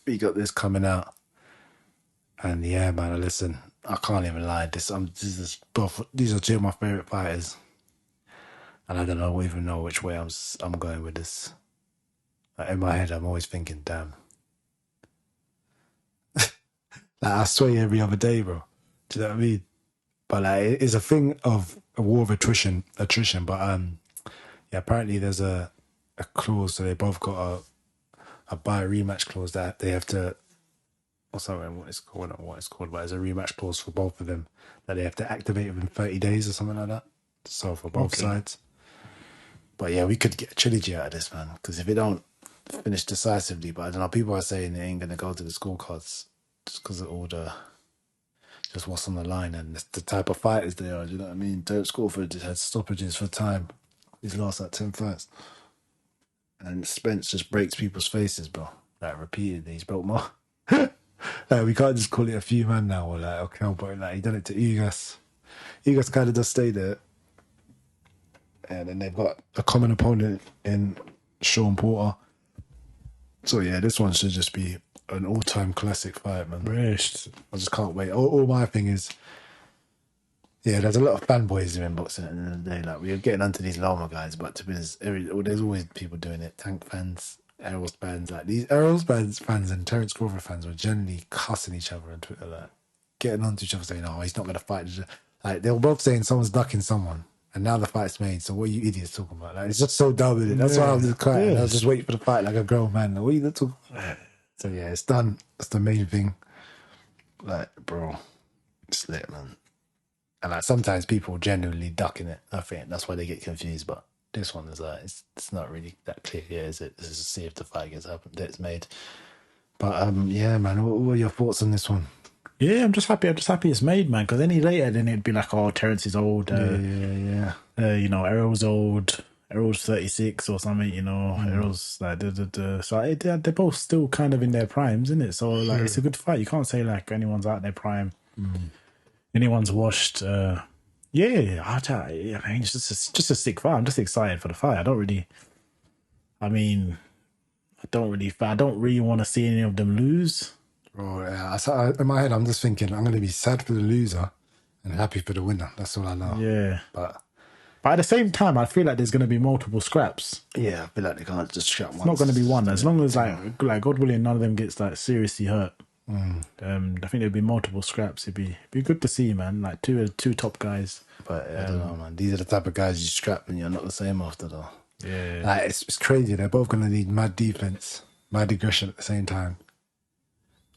we got this coming out. And yeah, man, listen, I can't even lie. These are two of my favorite fighters. And I don't even know which way I'm going with this. Like, in my head, I'm always thinking, damn. Like, I swear every other day, bro. Do you know what I mean? But like, it's a thing of a war of attrition. But yeah, apparently there's a clause, so they both got a buy rematch clause that they have to, or something, what it's called, but there's a rematch clause for both of them that they have to activate within 30 days or something like that. So for both sides. But yeah, we could get a trilogy out of this, man. Because if it don't finish decisively, but I don't know, people are saying they ain't gonna go to the scorecards just because of all just what's on the line and the type of fighters they are. Do you know what I mean? Terrence Crawford just had stoppages for time. He's lost like 10 fights. And Spence just breaks people's faces, bro. Like, repeatedly. He's broke more. Like, we can't just call it a few man now, or like, okay, but like, he done it to Ugas. Ugas kind of does stay there. And then they've got a common opponent in Sean Porter. So yeah, this one should just be an all-time classic fight, man. Rest. I just can't wait. All my thing is, yeah, there's a lot of fanboys in boxing at the end of the day. Like, we're getting onto these Loma guys, but to be honest, there's always people doing it. Tank fans, Errol fans, like these Errol fans and Terrence Crawford fans were generally cussing each other on Twitter, like getting onto each other saying, "Oh, he's not going to fight." Like, they were both saying someone's ducking someone, and now the fight's made. So what are you idiots talking about? Like, it's just so dumb, isn't it? That's why I was just crying. I was just waiting for the fight like a grown man. Like, what are you talking about? So yeah, it's done. That's the main thing. Like, bro, it's lit, man. And like, sometimes people genuinely ducking it. I think that's why they get confused. But this one is like, it's not really that clear here, is it? This is to see if the fight gets up that it's made. But yeah, man, what are your thoughts on this one? Yeah, I'm just happy it's made, man. Because any later, then it'd be like, oh, Terrence is old. Yeah. You know, Errol's old. Errol's 36 or something, you know. Errol's like, So they're both still kind of in their primes, isn't it? So, like, it's a good fight. You can't say, like, anyone's out their prime. Anyone's washed. I mean, it's just a sick fight. I'm just excited for the fight. I don't really... I mean, I don't really want to see any of them lose. Bro, yeah, in my head, I'm just thinking I'm going to be sad for the loser and happy for the winner. That's all I know. Yeah. But at the same time, I feel like there's going to be multiple scraps. yeah, I feel like they can't just scrap one. It's not going to be one. As long as, like God willing, none of them gets, like, seriously hurt. I think there'll be multiple scraps. It'd be good to see, man. Like, two top guys. But I don't know, man. These are the type of guys you scrap and you're not the same after, though. Yeah. Like, it's crazy. They're both going to need mad defense, mad aggression at the same time.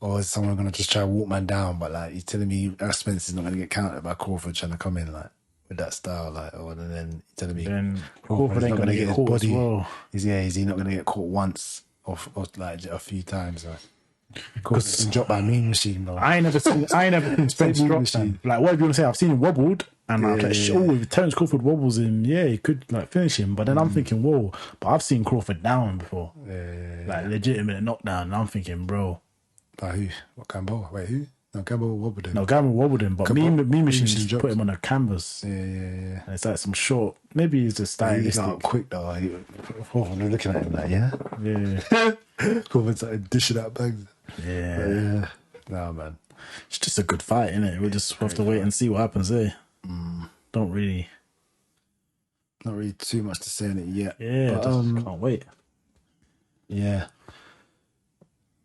Or is someone going to just try to walk man down? But, like, you're telling me Errol Spence is not going to get countered by Crawford trying to come in, like, with that style, like, or and then you're telling me Then Crawford ain't going to get caught as well. Is he not going to get caught once or like a few times? Like, Crawford's been dropped by a mean machine, though. I ain't never seen Spence Mean drop machine. that. Like, what do you want to say? I've seen him wobbled, and I'm like, Yeah. oh, if Terrence Crawford wobbles him, yeah, he could like finish him. But then I'm thinking, whoa, but I've seen Crawford down before, like legitimate knockdown. And I'm thinking, bro, By who? What Gamboa? Wait, who? No, Gamboa wobbled him. no, Gamma wobbled him, but me machine just dropped put him on a canvas. Yeah. And it's like some short. Maybe he's just He's stylistic. not quick, though. Crawford was looking at him like, yeah? Yeah, Crawford started dishing out bags. yeah. No, man. It's just a good fight, isn't it? We'll just have to wait and see what happens there. Don't really. Not really too much to say on it yet. Yeah, But, just can't wait. yeah.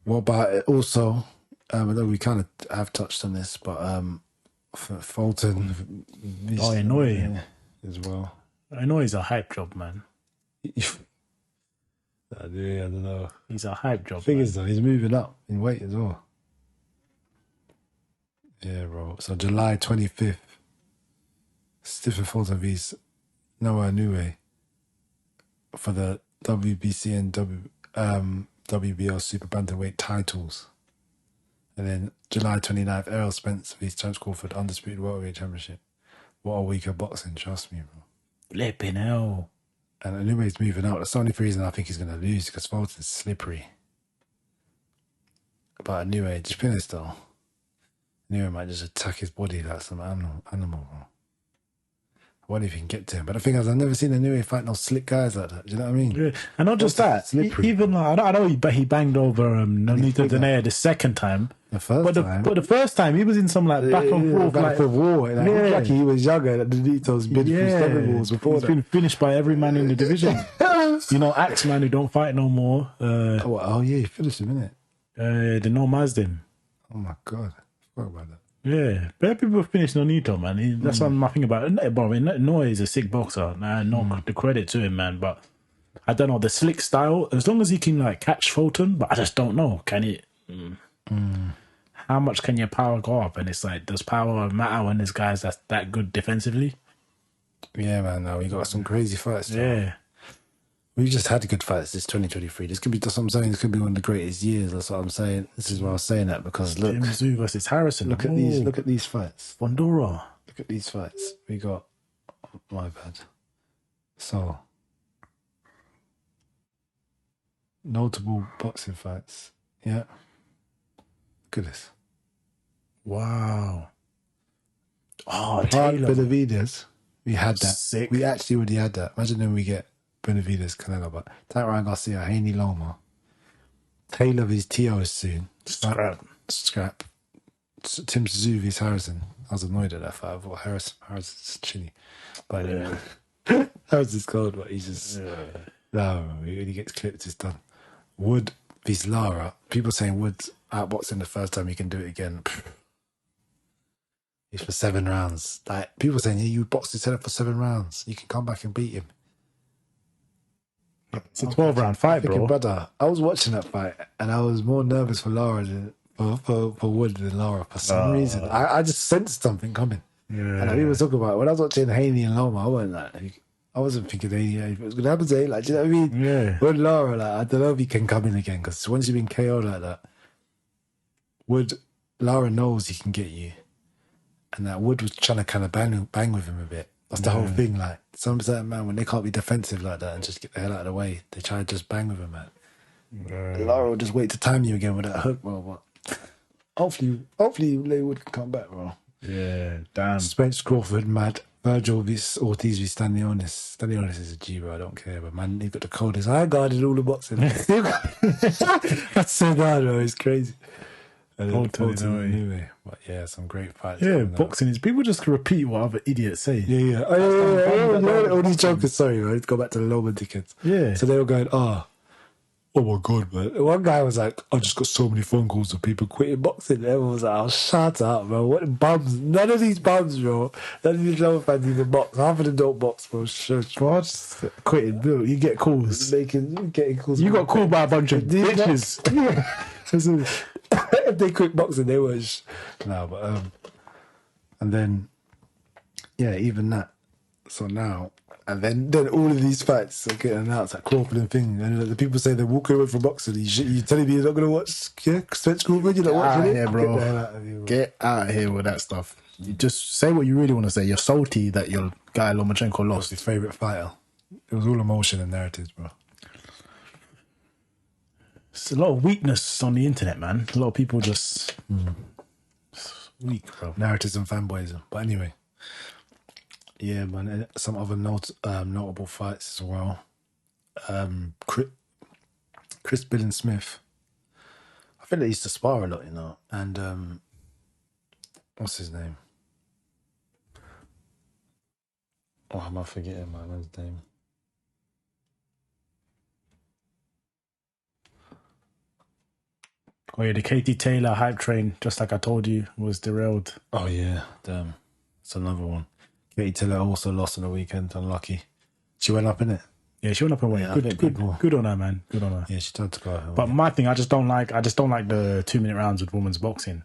What about it also? I know we kind of have touched on this, but Fulton. Oh, Inoue. As well. I know he's a hype job, man. I don't know. He's a hype job. Thing man. is, though, he's moving up in weight as well. Yeah, bro. So July 25th, Stephen Fulton vs Noah Inoue for the WBC and WBO Super Bantamweight titles. And then July 29th, Errol Spence vs Terrence Crawford Undisputed Welterweight Championship. What a week of boxing, trust me, bro. Flipping hell. And Inoue's moving out. That's the only reason I think he's going to lose, because Fulton's slippery. But Inoue, just be honest though, Inoue might just attack his body like some animal, bro. I wonder if he can get to him. But the thing is, I've never seen Inoue fight no slick guys like that. Do you know what I mean? Yeah. And not just that, slippery. even like, I know he banged over Nonito Donaire the second time. The first time. But the first time, he was in some like back and forth. back Like, for war. Like, Yeah. like he was younger. Like, the Nito's been through seven wars before he's that. been finished by every man in the division. You know, Axeman who don't fight no more. Oh yeah, he finished him, innit? The No Mazdin. Oh my god, I forgot about that. Yeah, bare people finished Nonito, man. That's what I'm thinking about. Bro, Noah is a sick boxer. No, the credit to him, man. But I don't know the slick style. As long as he can like catch Fulton, but I just don't know. Can it? How much can your power go up? And it's like, does power matter when there's guys that's that good defensively? Yeah, man. No, we got some crazy fights. Though. Yeah. We've just had good fights this 2023. This could be, that's what I'm saying, this could be one of the greatest years. That's what I'm saying. This is why I was saying that, because look, Mizzou versus Harrison. look at these fights. Bondura. Look at these fights. We got, my bad. So, notable boxing fights. Yeah. Look at this. Wow. Oh, Hard Taylor. Benavides. We had that. Sick. We actually already had that. Imagine then we get Benavides, Canelo, but Ryan Garcia, Haney Loma. Taylor vs. Tio is soon. Scrap. Tim Suzuki's Harrison. I was annoyed at that fight. I thought Harrison's chilly. But Harrison's cold, but he's just... No, when he gets clipped, it's done. Wood vs. Lara. People saying Wood's outboxing the first time, he can do it again. He's for 7 rounds. Like, people saying, yeah, you boxed his head for 7 rounds. You can come back and beat him. It's a 12-round fight, Thinking, bro. brother, I was watching that fight and I was more nervous for Lara than for Wood than Lara for some reason. I just sensed something coming. Yeah. And we were talking about it. When I was watching Haney and Loma, I wasn't thinking Haney if it was going to happen to Haney. Like, do you know what I mean? Yeah. With Lara, like, I don't know if he can come in again, because once you've been KO'd like that, Lara knows he can get you. And that Wood was trying to kind of bang with him a bit. That's the whole thing. Like, some certain man, when they can't be defensive like that and just get the hell out of the way, they try to just bang with him, man. Lara will just wait to time you again with that hook, bro. But hopefully, Wood can come back, bro. Yeah, damn. Spence Crawford, mad. Virgil v Ortiz v Stanionis. Stanionis is a G, bro. I don't care, but man, he got the coldest. I guarded all the boxing. That's so bad, bro. It's crazy. And then Totally, anyway. But yeah, some great fights. Yeah, coming out. boxing is people just repeat what other idiots say. Yeah. Oh, all these jokers, sorry, man. Let's go back to the Loma tickets. Yeah. So they were going, oh my God, man. One guy was like, I just got so many phone calls of people quitting boxing. Everyone was like, oh, shut up, bro. What bums? None of these bums, bro. None of these Loma fans even box. Half of them don't box, bro. Bro, I just quitting. Bill, you get calls. Getting calls. You got called by a bunch of These bitches. If they quit boxing, they were. No, but and then, yeah, even that. So now, and then all of these fights are getting announced, like Crawford and thing, and the people say they're walking away from boxing. You telling me you're not going to watch Spence Crawford? You're not watching it? Yeah, bro. Get the hell out of here, bro. Get out of here with that stuff. You just say what you really want to say. You're salty that your guy Lomachenko lost. His favourite fighter. It was all emotion and narratives, bro. It's a lot of weakness on the internet, man. A lot of people just weak, bro. Narratives and fanboys. But anyway, yeah, man. Some other notable fights as well. Chris Bill and Smith. I think they used to spar a lot, you know. And what's his name? Oh, am I forgetting my man's name? Oh yeah, the Katie Taylor hype train, just like I told you, was derailed. Oh yeah, damn. It's another one. Katie Taylor also lost on the weekend. Unlucky. She went up in it. Yeah, she went up and went. Yeah, I think people- Good on her, man. Good on her. Yeah, she tried to go out. But my thing, I just don't like the 2-minute rounds with women's boxing.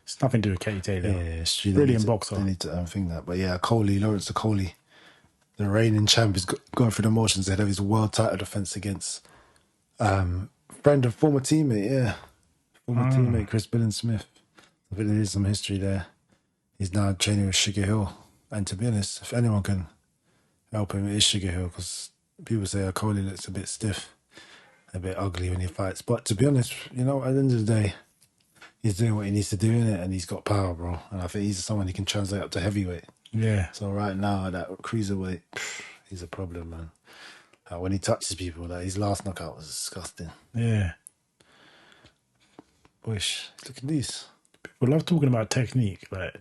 It's nothing to do with Katie Taylor. yeah, she Brilliant boxer. They need to think that. But yeah, Lawrence Coley, the reigning champ, is going through the motions ahead of his world title defense against friend and former teammate. Former teammate Chris Bill and Smith. I think there is some history there. He's now training with Sugar Hill, and to be honest, if anyone can help him, it is Sugar Hill, because people say Coley looks a bit stiff, a bit ugly when he fights. But to be honest, you know, at the end of the day, he's doing what he needs to do in it, and he's got power, bro. And I think he's someone he can translate up to heavyweight. Yeah. So right now, that cruiserweight, he's a problem, man. When he touches people, his last knockout was disgusting. Yeah. Look at these. People love talking about technique, like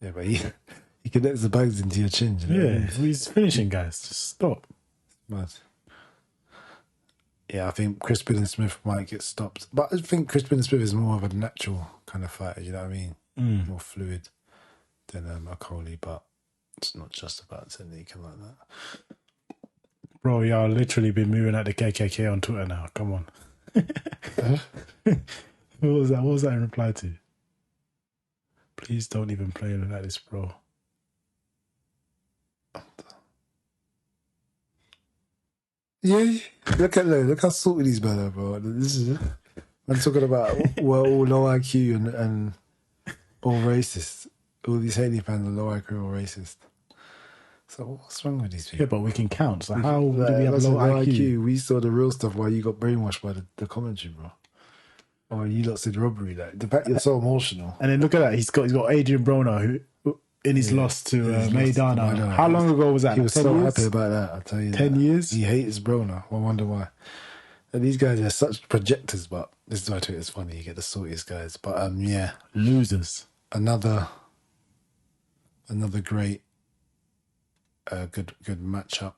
Yeah, but he connects the bags into your chin. You know what I mean? he's finishing guys. Just stop. Mad. Yeah, I think Chris Bill and Smith might get stopped. But I think Chris Bill and Smith is more of a natural kind of fighter, you know what I mean? More fluid than Coley, but it's not just about technique and like that. Bro, y'all literally been moving at the KKK on Twitter now. Come on. What was that? What was that in reply to? Please don't even play like this, bro. Yeah, look how salty these men are, bro. This is it. I'm talking about we're all low IQ and all racist. All these Haney fans are low IQ or racist. So what's wrong with these people? Yeah, but we can count. So how do we have That's low a IQ? We saw the real stuff while you got brainwashed by the commentary, bro. Or you lot said robbery. Like the fact you're so emotional. And then look at that. He's got Adrian Broner who in his loss to Maidana. How long ago was that? He was 10 so years? happy about that. I'll tell you. 10 years? He hates Broner. I wonder why. And these guys are such projectors, but this is why I think it's funny. You get the saltiest guys, but yeah, Losers. another great, good matchup.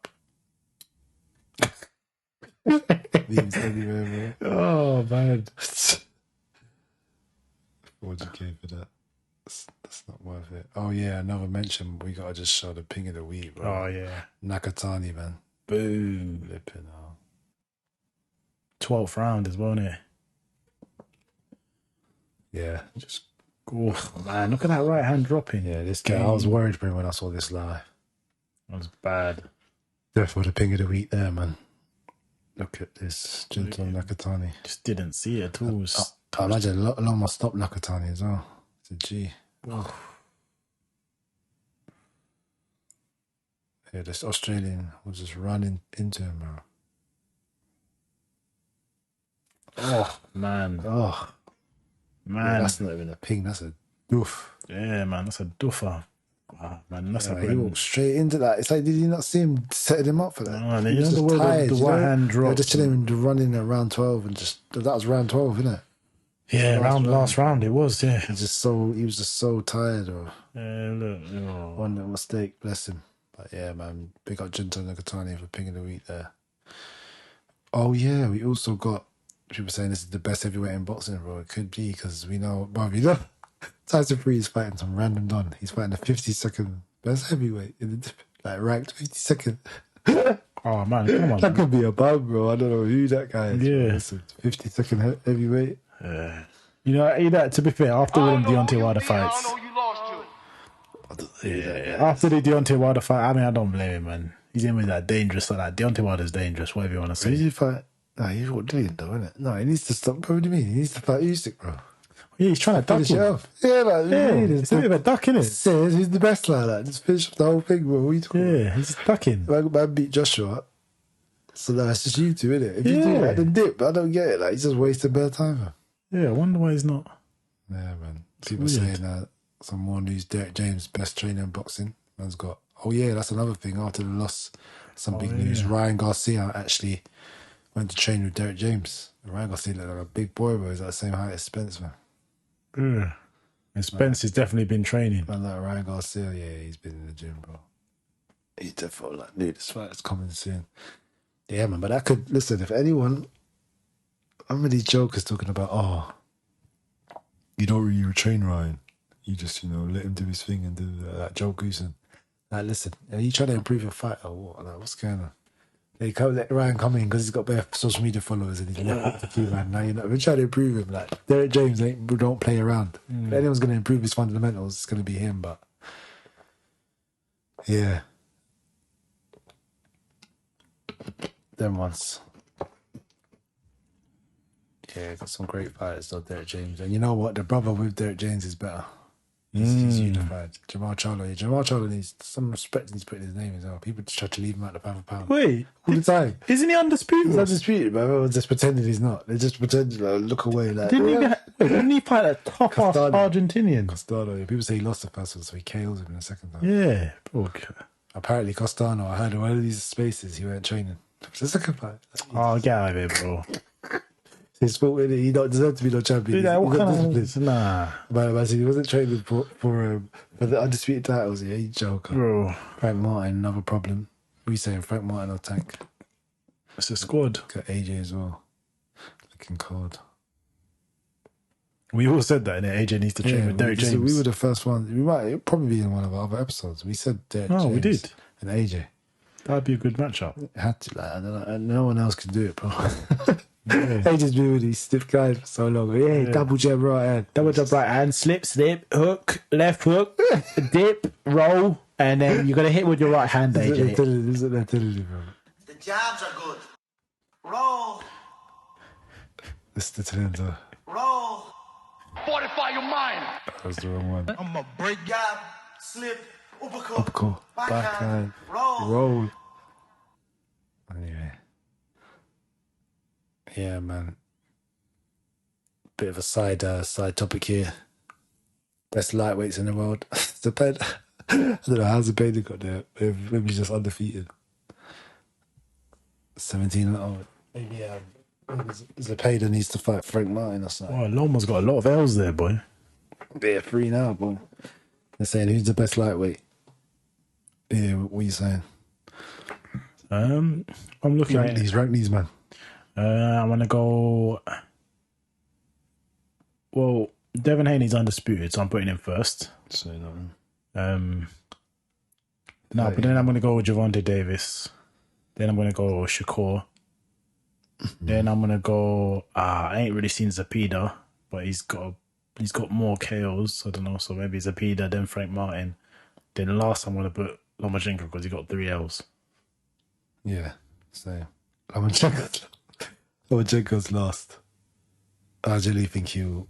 Memes everywhere, bro. Oh man. What'd you give for that? That's not worth it. Oh yeah, another mention. We gotta just show the ping of the week, bro. Oh yeah. Nakatani, man. Boom. Flipping hell. 12th round as well, isn't it? Yeah, just Oh man, look at that right hand dropping. yeah. This guy, I was worried for him when I saw this live. That was bad. Therefore, the ping of the week there, man. Look at this, gentle Nakatani. Just didn't see it at all. I imagine Loma stopped Nakatani as well. It's a G. Oh. Yeah, this Australian was just running into him, bro. Oh man. Oh, Man. yeah, that's not even a ping. That's a doof. Yeah, man, that's a duffer. Oh, man, that's He walked straight into that. It's like, did you not see him setting him up for that? No, He was the just way tired. the right hand They're dropped. just telling him to run in at round 12 and that was round 12, isn't it? Yeah, last round it was, yeah. He was just so tired. One little mistake, bless him. But yeah, man, big up Junta Nakatani for picking the week there. Oh yeah, we also got people saying this is the best heavyweight in boxing, bro. It could be because we know, Tyson Fury is fighting some random don. He's fighting the 52nd best heavyweight in the ranked 52nd. Oh man, come on. That could be a bum, bro. I don't know who that guy is. Yeah, it's a 52nd heavyweight. You know, to be fair, after winning Deontay Wilder fights, after the Deontay Wilder fight, I mean, I don't blame him, man. He's in with that dangerous, like that. Deontay Wilder's dangerous, whatever you want to say. Did he fight? No, he's what Dillian though, isn't it? No, he needs to stop. What do you mean? He needs to fight Usyk, bro. Yeah, he's trying to duck him. It's a bit of a duck, innit? Says he's the best like that. Just finish the whole thing, bro. What are you talking about? He's ducking. Man beat Joshua. So that's just you two, innit? If you do that, then dip. I don't get it. Like, he's just wasting bare time, man. Yeah, I wonder why he's not. Yeah, man. People saying some more news. Derek James, best trainer in boxing. Man's got. Oh yeah, that's another thing. After the loss, some big news. Ryan Garcia actually went to train with Derek James. Ryan Garcia looked like a big boy, bro. He's like the same height as Spence, man. Yeah. And Spence has definitely been training. Man, like Ryan Garcia, he's been in the gym, bro. He's definitely like, dude, this fight is coming soon. Yeah, man, but that could, listen, if anyone, I'm these jokers talking about, you don't really train Ryan. You just, let him do his thing and do that. Joe Goosen. Like, listen, are you trying to improve your fight or what? Like, what's going on? They can't let Ryan come in because he's got better social media followers and he's left with the key, man. Now we're trying to improve him. Like, Derek James don't play around. If anyone's going to improve his fundamentals, it's going to be him. But yeah, them ones. Yeah, got some great fighters though, Derek James. And you know what? The brother with Derek James is better. He's unified. Jamal Charlo needs some respect. He's putting his name as well. People just try to leave him out the £5. Wait, all the time. Isn't he undisputed? He's undisputed, but everyone's just pretending he's not. They just pretend to look away. Like, didn't he fight a top-ass Argentinian? Costano. People say he lost the first one, so he KO'd him in the second time. Yeah. Okay. Apparently, Costano, I heard in one of these spaces, he weren't training. The second fight. Oh, get out of here, bro. His fault with it. He don't deserve to be no champion. Nah. But he wasn't training for the undisputed titles. Yeah, you joker. Bro. Frank Martin, another problem. What are you saying? Frank Martin or Tank? It's a squad. Got AJ as well. Looking cold. We all said that, innit? AJ needs to train with Derek James. We were the first ones. It'll probably be in one of our other episodes. We said Derek James. We did. And AJ. That'd be a good matchup. It had to. Like, I don't know. No one else can do it, bro. AJ's been with these stiff guys for so long. Double jab right hand. Double jab right hand. Slip, hook, left hook, dip, roll, and then you're going to hit with your right hand, AJ. This is what they're telling you, bro. The jabs are good. Roll. This is the telling Roll. Fortify your mind. That was the wrong one. I'm a break. Jab, slip, uppercut, backhand, roll. Anyway. Yeah, man. Bit of a side topic here. Best lightweights in the world. I don't know how's Zepeda got there. Maybe he's just undefeated. 17. Maybe Zepeda needs to fight Frank Martin or something. Oh, Loma's got a lot of L's there, boy. They're 3 now, boy. They're saying who's the best lightweight. Yeah, what are you saying? I'm looking rank these, man. I'm gonna go. Well, Devin Haney's undisputed, so I'm putting him first. So no. But then I'm gonna go with Gervonta Davis. Then I'm gonna go Shakur. Then I'm gonna go. I ain't really seen Zepeda, but he's got more KOs. I don't know, so maybe Zepeda, then Frank Martin. Then last I'm gonna put Lomachenko because he got 3 L's. Yeah, so Lomachenko's last. I generally think he'll.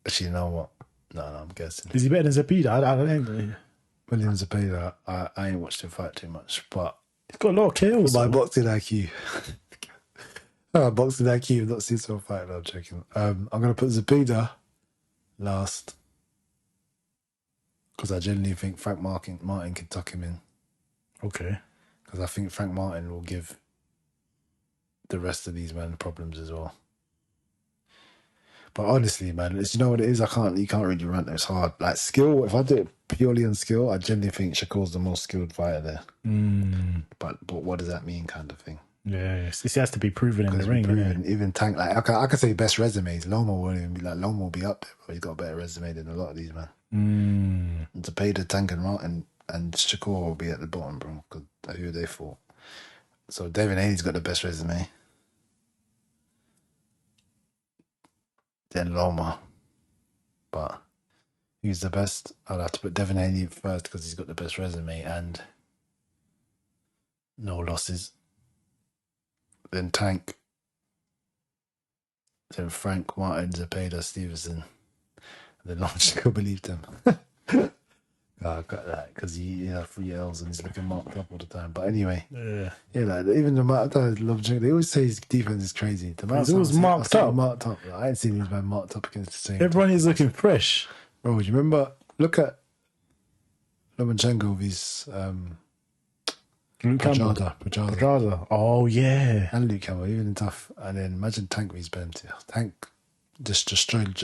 Actually, you know what? No, I'm guessing. Is he better than Zepeda? I don't know. William Zepeda, I ain't watched him fight too much, but he's got a lot of KOs. My boxing IQ. Boxing IQ, I've not seen someone fight. No, I'm joking. I'm going to put Zepeda last. Because I genuinely think Frank Martin can tuck him in. Okay. Because I think Frank Martin will give the rest of these men problems as well. But honestly, man, you know what it is? You can't really run it. It's hard. Like skill, if I do it purely on skill, I genuinely think Shakur's the most skilled fighter there. But what does that mean, kind of thing? Yeah, this has to be proven in the ring. Proven, even Tank, like I could say best resumes. Lomo won't even be like Lomo will be up there, but he's got a better resume than a lot of these man. And to pay the Tank and Martin and Shakur will be at the bottom, bro. Because who they fought. So Devin Haney's got the best resume. Then Loma. But who's the best? I'll have to put Devin Haney first because he's got the best resume and no losses. Then Tank. Then Frank Martin, Zepeda, Stevenson. And then Lomachenko believed him. I got that because he had 3 L's and he's looking marked up all the time. But anyway, like even the amount of Lomachenko, they always say his defense is crazy. He's always marked up. I ain't seen these men marked up against the same. Everyone is looking fresh. Bro, do you remember? Look at Lomachenko with his Pajada. Oh yeah. And Luke Campbell, even in tough. And then imagine Tank with his BMT. Tank just destroyed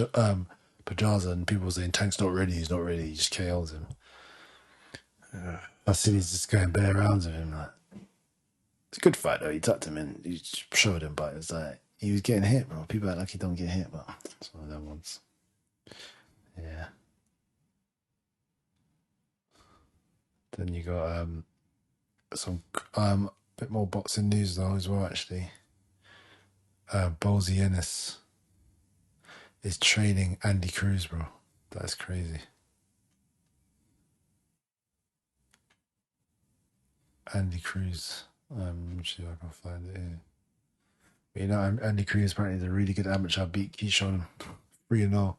Pajada, and people saying Tank's not ready. He's not ready. He just KOs him. I see he's just going bare rounds with him. Like, it's a good fight though. He tucked him in. He showed him, but it's like he was getting hit, bro. People act like he don't get hit, but it's one of them ones. Yeah. Then you got some bit more boxing news though as well. Actually, Bolsey Ennis is training Andy Cruz, bro. That's crazy. Andy Cruz. Let me see if I can find it here. But you know, Andy Cruz apparently is a really good amateur. Beat Keyshawn 3-0.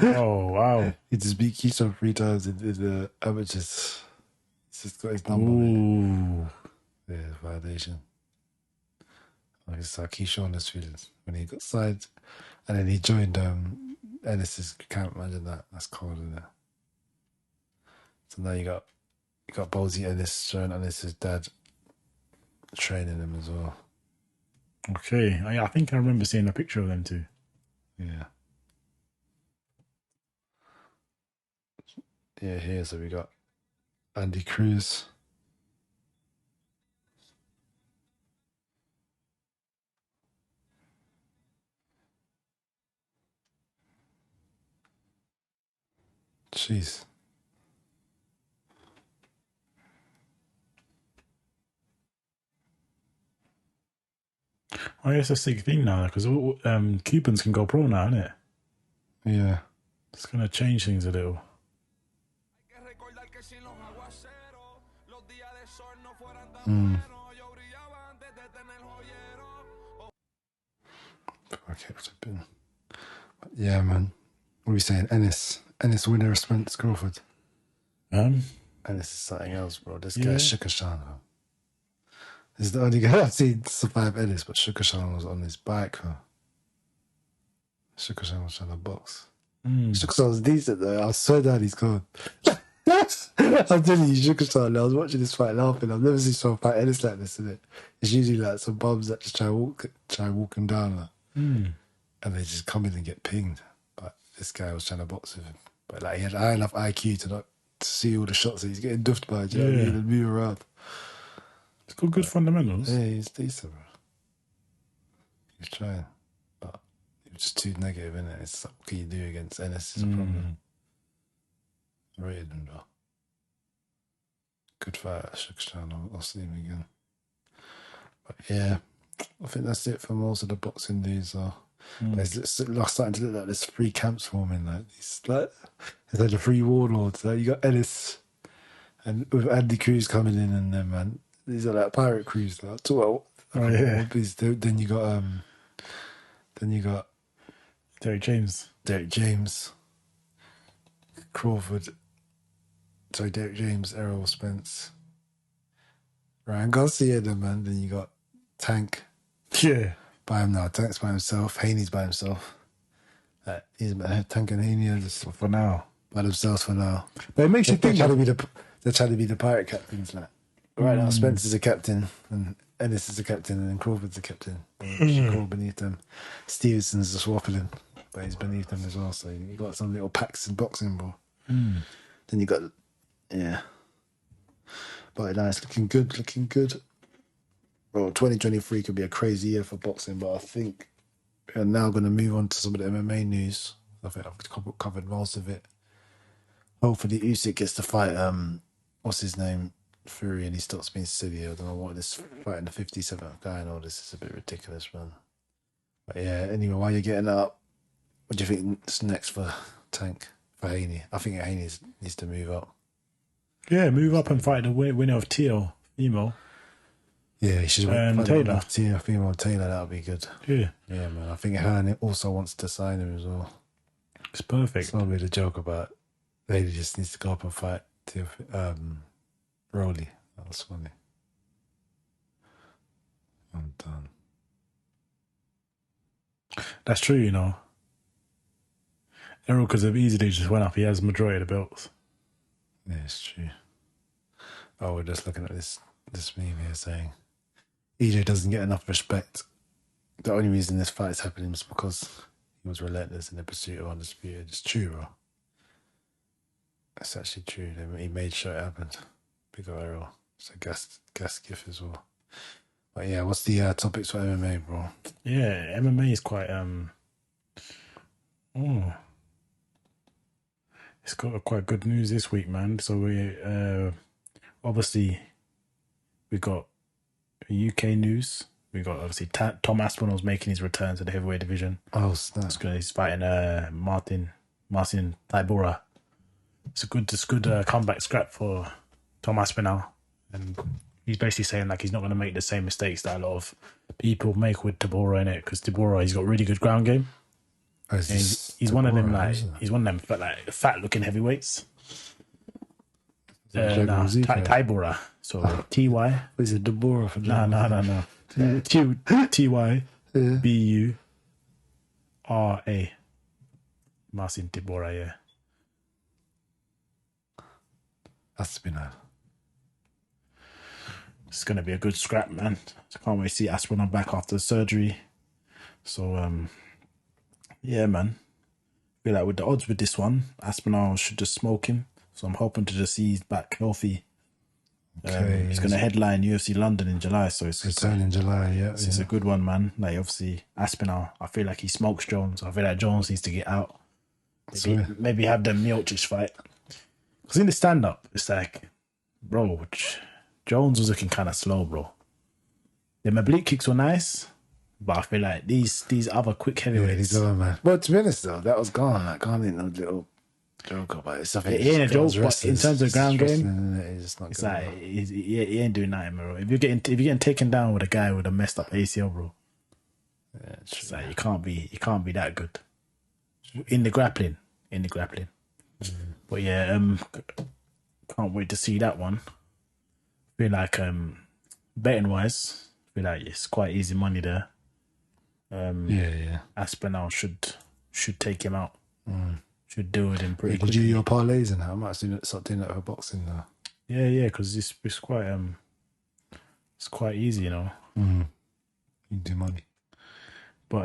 Oh wow! He just beat Keyshawn 3 times in the amateurs. He's just got his number. Yeah, validation. Like it's like Keyshawn's feelings when he got signed, and then he joined Ennis's camp. Imagine that. That's cold, isn't it? So now you got Bolsey Ennis showing Ennis's dad training him as well. Okay, I think I remember seeing a picture of them too. Yeah. Yeah, here, so we got Andy Cruz. Jeez. Oh, yeah, it's a sick thing now because Cubans can go pro now, isn't it? Yeah. It's going to change things a little. Okay, what's it been? Yeah, man. What are we saying? Ennis winner of Spence Crawford. Ennis is something else, bro. This guy Shukashan. This is the only guy I've seen survive Ennis, but Shukashan was on his bike. Shukashan was trying to box. Shukashan was decent though. I was so down he's gone. I'm telling you, Shukashan, I was watching this fight laughing. I've never seen someone fight Ennis like this, isn't it? It's usually like some bums that just try to walk him down. Like. And they just come in and get pinged. But this guy was trying to box with him. But like he had high enough IQ to see all the shots that he's getting duffed by. Do you know what I mean? And move around. It's got good fundamentals. Yeah, he's decent, bro. He's trying. But he was just too negative, innit? It's like, what can you do against Ennis? Is a problem. Rated him, though. Good fight at Shukashan. I'll see him again. But yeah, I think that's it for most of the boxing news, though. It's starting to look like there's 3 camps forming. Like it's like the 3 warlords. Like you got Ennis, and with Andy Cruz coming in, and then man, these are like pirate crews. Like, Then you got Derek James, Crawford. Sorry, Derek James, Errol Spence, Ryan Garcia. Then man, then you got Tank. Yeah. By him now. Tank's by himself. Haney's by himself. Tank and Haney are just for now. by themselves for now. But it makes you They're think. trying to be they're trying to be the pirate captains. Like right now, Spence is a captain, and Ennis is a captain, and then Crawford's a captain. Shakur beneath them. Stevenson's just waffling, but he's beneath them as well. So you got some little packs in boxing, bro. Then you got but nice, looking good. Well, 2023 could be a crazy year for boxing, but I think we're now going to move on to some of the MMA news. I think I've covered most of it. Hopefully, Usyk gets to fight, what's his name, Fury, and he stops being silly. I don't know what this fighting the 57th guy and all this is a bit ridiculous, man. But yeah, anyway, while you're getting up, what do you think is next for Tank, for Haney? I think Haney needs to move up. Yeah, move up and fight the winner of Teal, Emo. Yeah, he should And fight Taylor. Taylor. Female Taylor, that would be good. Yeah, Yeah, man. I think Hearn also wants to sign him as well. it's perfect. It's not really a joke about lady just needs to go up and fight Rowley. That was funny. I'm done. That's true, you know. Errol could have easily just went up. He has majority of the belts. Yeah, it's true. Oh, we're just looking at this meme here saying EJ doesn't get enough respect. The only reason this fight is happening is because he was relentless in the pursuit of undisputed. It's true, bro. It's actually true. He made sure it happened. Big ol' Errol. It's a gas gift as well. But yeah, what's the topics for MMA, bro? Yeah, MMA is quite it's got quite good news this week, man. So we obviously we got UK news. We got obviously Tom Aspinall's making his return to the heavyweight division. Oh, snap. He's fighting Martin Tybura. It's a good comeback scrap for Tom Aspinall, and he's basically saying like he's not going to make the same mistakes that a lot of people make with Tybura in it, because Tybura, he's got really good ground game. Oh, He's one of them fat looking heavyweights. Tybura. So TY. Is it Deborah for No. TY BURA. Marcin Tybura, yeah. That's been a... It's gonna be a good scrap, man. I can't wait to see Aspinall back after the surgery. So yeah, man. I feel like with the odds with this one, Aspinall should just smoke him. So I'm hoping to just see he's back healthy. Okay, he's gonna headline UFC London in July, so it's in July, yeah. It's a good one, man. Like obviously Aspinall, I feel like he smokes Jones. I feel like Jones needs to get out. Maybe have them Miocic fight. Because in the stand-up, it's like, bro, Jones was looking kind of slow, bro. The oblique kicks were nice, but I feel like these other quick heavyweights. Yeah, these other, man. But to be honest, though, that was gone. Like, can't ain't no little joke about it. It ain't a joke, but in terms of ground game, it's not it's good, like, he ain't doing nothing, bro. If you're getting taken down with a guy with a messed up ACL, bro, yeah, it's like you can't be that good in the grappling. But yeah, can't wait to see that one. Feel like betting wise, feel like it's quite easy money there. yeah. Aspinall should take him out. Should do it in pretty Did quickly. you do your parlays and that? I might start doing that for boxing now. Yeah, because it's quite it's quite easy, you know. You can do money. But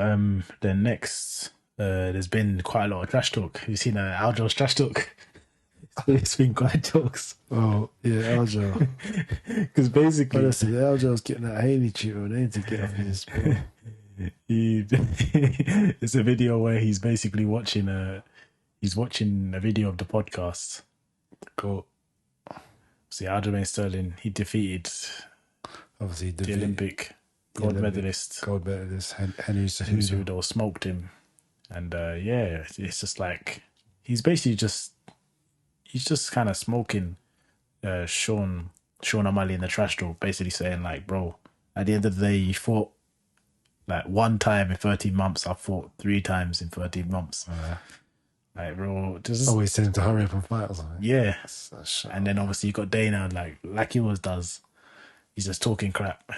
then next, there's been quite a lot of trash talk. Have you seen Aljo's trash talk? It's been quite jokes. Oh, yeah, Aljo. Because basically, honestly, Aljo's getting that Haney treatment. They need to get off his bro. It's a video where he's basically watching a video of the podcast. Cool. See, Aljamain Sterling, he defeated Obviously, the Olympic gold medalist. Henry Cejudo. Cejudo smoked him. And yeah, it's just like he's basically just kind of smoking Sean O'Malley in the trash talk, basically saying like, bro, at the end of the day, you fought like one time in 13 months. I fought 3 times in 13 months. Like, bro, just always tell him to hurry up and fight or something. Yeah. And then obviously you got Dana, like he always does. He's just talking crap.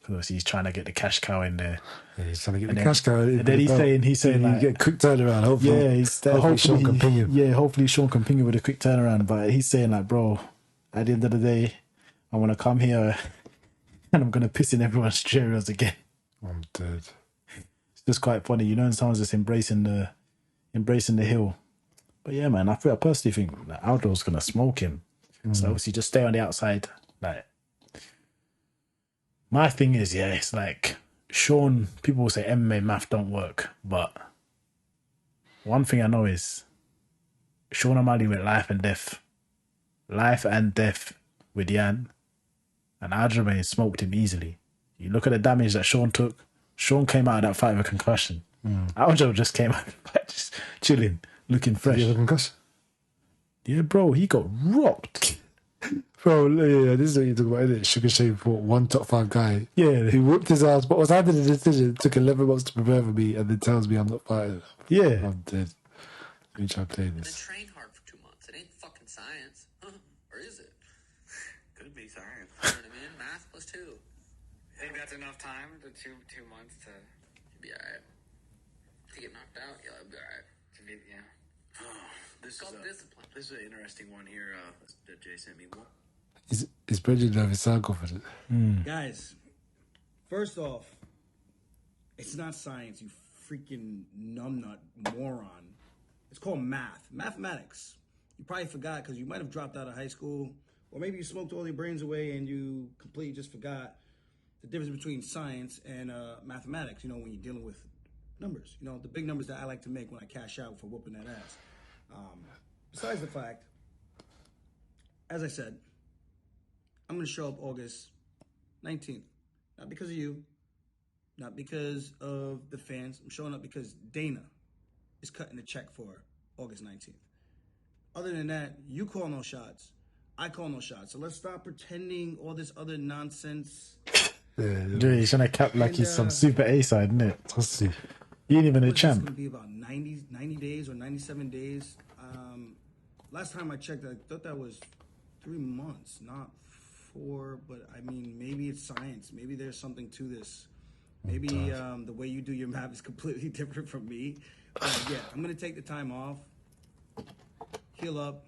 Because he's trying to get the cash cow in there. Yeah, he's trying to get the cash cow. And then he's saying you like, get a quick turnaround. Hopefully, hopefully Sean can ping him. Yeah, hopefully Sean can ping him with a quick turnaround. But he's saying like, bro, at the end of the day, I want to come here and I'm going to piss in everyone's Cheerios again. I'm dead. It's just quite funny, you know, and someone's just embracing the hill. But yeah, man, I personally think that Aldo's going to smoke him. So obviously just stay on the outside. Like, my thing is, yeah, it's like Sean, people will say MMA math don't work, but one thing I know is Sean O'Malley went life and death with Yan, and Aljamain smoked him easily. You look at the damage that Sean took. Sean came out of that fight with a concussion. Aljo just came out of the fight just chilling, looking fresh. Did he have a concussion? Yeah, bro, he got rocked. Bro, yeah, this is what you're talking about, isn't it? Sugar Shane fought one top 5 guy. Yeah. He whooped his ass, but was handed the decision, took 11 months to prepare for me, and then tells me I'm not fighting. Yeah. I'm dead. Let me try playing Then this. train hard for 2 months. It ain't fucking science. Or is it? Could be science. You know what I mean? Math plus 2. Think that's enough time? The two months to You'll be alright. To get knocked out, yeah, I'll be alright. be yeah. Oh, this It's called is discipline. this is an interesting one here that Jay sent me. Is Brendan nervous? Sound confident? Guys, first off, it's not science, you freaking numbnut moron. It's called math, mathematics. You probably forgot because you might have dropped out of high school, or maybe you smoked all your brains away and you completely just forgot the difference between science and mathematics, you know, when you're dealing with numbers. You know, the big numbers that I like to make when I cash out for whooping that ass. Besides the fact, as I said, I'm going to show up August 19th. Not because of you, not because of the fans. I'm showing up because Dana is cutting the check for August 19th. Other than that, you call no shots. I call no shots. So let's stop pretending all this other nonsense. Dude, he's trying to cap like he's some super A side, isn't it? Let's see. He ain't even a It's champ. going to be about 90 days or 97 days. Last time I checked, I thought that was 3 months, not 4. But I mean, maybe it's science. Maybe there's something to this. Maybe the way you do your math is completely different from me. Yeah, I'm going to take the time off, heal up.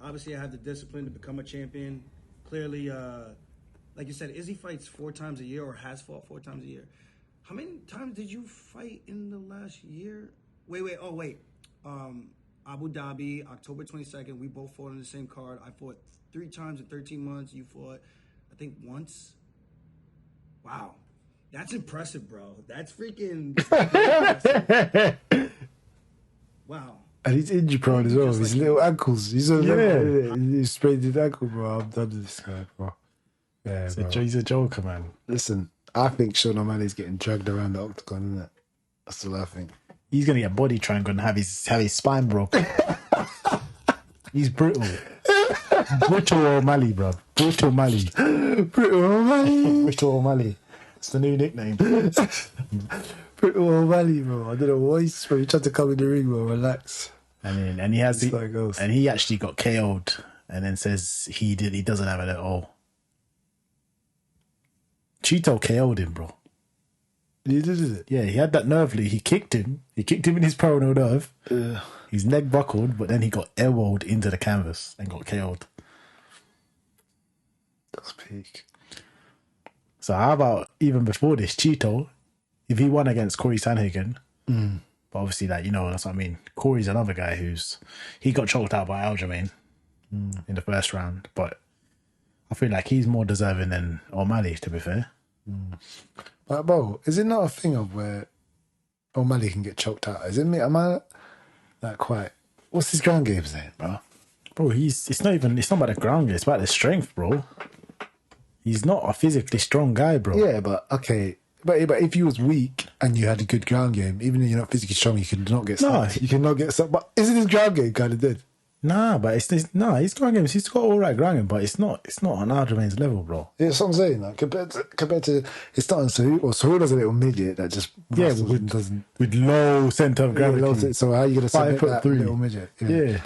Obviously, I have the discipline to become a champion. Clearly, like you said, Izzy fights 4 times a year or has fought 4 times a year. How many times did you fight in the last year? Wait. Abu Dhabi, October 22nd. We both fought on the same card. I fought 3 times in 13 months. You fought, I think, once. Wow. That's impressive, bro. That's freaking impressive. Wow. And he's injury prone as well. His little ankles. He sprained his ankle, bro. I'm done with this guy, bro. Yeah, bro. He's a joker, man. Listen, I think Sean O'Malley's getting dragged around the octagon, isn't it? That's all I think. He's gonna get body triangle and have his spine broken. He's brittle. Brittle O'Malley, bro. Brittle O'Malley. Brittle O'Malley. Brittle O'Malley. It's the new nickname. Brittle O'Malley, bro. I don't know what he's bro. He tried to come in the ring, bro. Relax. And he has It's like ghost. and he actually got KO'd and then says he doesn't have it at all. Cheeto KO'd him, bro. He did it. Yeah, he had that nerve lead. He kicked him. He kicked him in his peroneal nerve. His neck buckled, but then he got elbowed into the canvas and got KO'd. That's peak. So how about even before this, Cheeto, if he won against Corey Sanhagen, but obviously that, you know, that's what I mean. Corey's another guy he got choked out by Aljamain in the first round, but I feel like he's more deserving than O'Malley, to be fair. But bro, is it not a thing of where O'Malley can get choked out? Is it me? Am I like quite? What's his ground game then, bro? Bro, it's not about the ground game, it's about the strength, bro. He's not a physically strong guy, bro. Yeah, but okay. But if you was weak and you had a good ground game, even though you're not physically strong, you cannot get stuck. You cannot get stuck. But isn't his ground game kind of dead? Nah, but his ground game, he's got all right ground game, but it's not on Aljamain's level, bro. Yeah, that's what I'm saying. Like, compared to his starting Saru does a little midget that just with low centre of gravity. So how are you going to submit that 5'3" little midget? Yeah.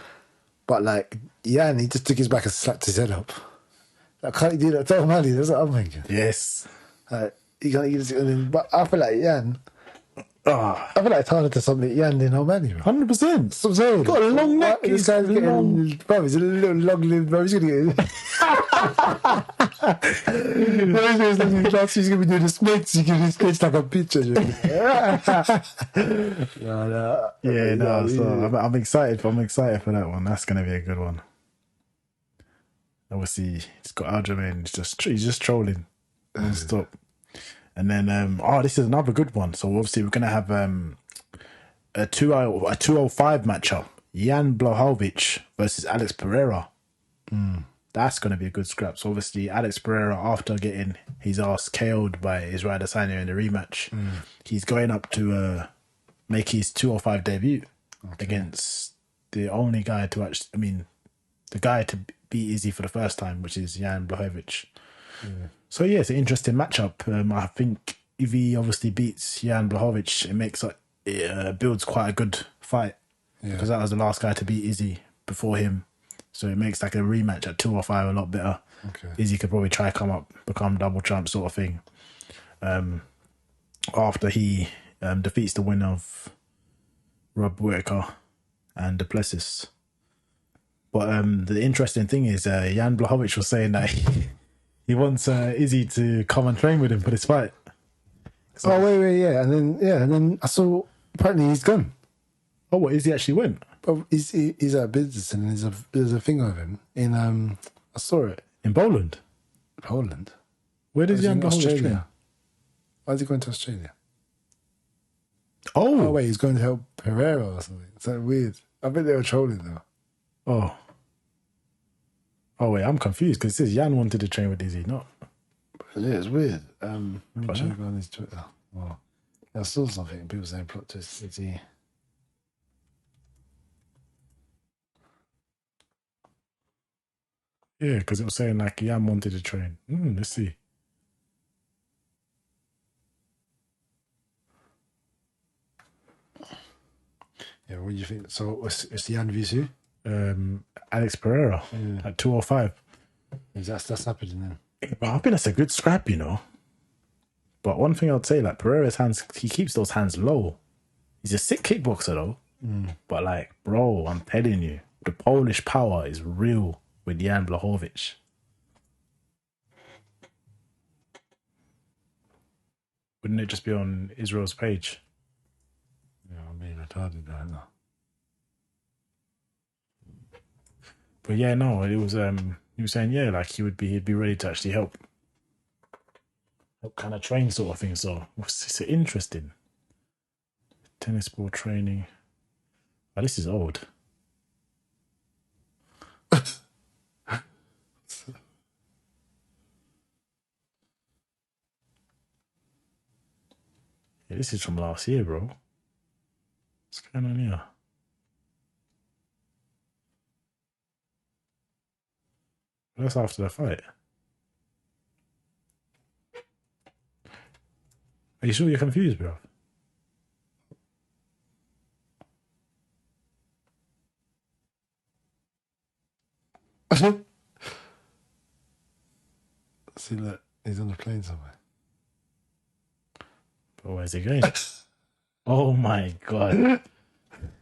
But like, and he just took his back and slapped his head up. Like, can't he do that to O'Malley? That's what I'm thinking. Yes. You can't use it. But I feel like Yan. I feel like it's harder to submit Yan than O'Malley, bro. 100%. That's what I'm saying. He's got a long neck. This guy's getting, bro, he's a little long lived, bro. He's gonna get. He's gonna be doing the splits. He's gonna be splits like a picture. So I'm excited. I'm excited for that one. That's gonna be a good one. Obviously, he's got Aljamain. He's just trolling non-stop. And then, this is another good one. So obviously, we're gonna have a 205 matchup: Jan Blachowicz versus Alex Pereira. That's gonna be a good scrap. So obviously, Alex Pereira, after getting his ass KO'd by Israel Adesanya in the rematch, he's going up to make his 205 debut against the only guy to the guy to beat Izzy for the first time, which is Jan Blachowicz. So yeah, it's an interesting matchup. I think if he obviously beats Jan Blachowicz, it builds quite a good fight because that was the last guy to beat Izzy before him. So it makes like a rematch at 205 a lot better. Izzy could probably try come up, become double champ sort of thing. After he defeats the winner of Rob Whittaker and Duplessis. But the interesting thing is Jan Blachowicz was saying that he wants Izzy to come and train with him for this fight. So, and then I saw apparently he's gone. Oh, what, Izzy actually went? But he's at business and there's a thing of him in I saw it in Poland. Where does Jan Blachowicz train? Why is he going to Australia? Oh wait, he's going to help Pereira or something. It's like weird. I bet they were trolling though. Oh wait, I'm confused because it says Jan wanted to train with Izzy, not. Yeah, it's weird. Let me check on his Twitter. Oh, I saw something. People saying plot twist. Izzy. Yeah, because it was saying like Jan wanted to train. Let's see. Yeah, what do you think? So it's Jan vs who? Alex Pereira at 205. That's happening then. But I think that's a good scrap, you know. But one thing I'd say, like Pereira's hands, he keeps those hands low. He's a sick kickboxer though. But like, bro, I'm telling you, the Polish power is real with Jan Blachowicz. Wouldn't it just be on Israel's page? Yeah, I mean, retarded right now. But yeah, no, it was he was saying like he'd be ready to actually help kind of train sort of thing. So it's interesting. Tennis ball training. Oh, this is old. Yeah, this is from last year, bro. What's going on here? That's after the fight. Are you sure you're confused, bro? See, look, he's on the plane somewhere. But where's he going? Oh my god.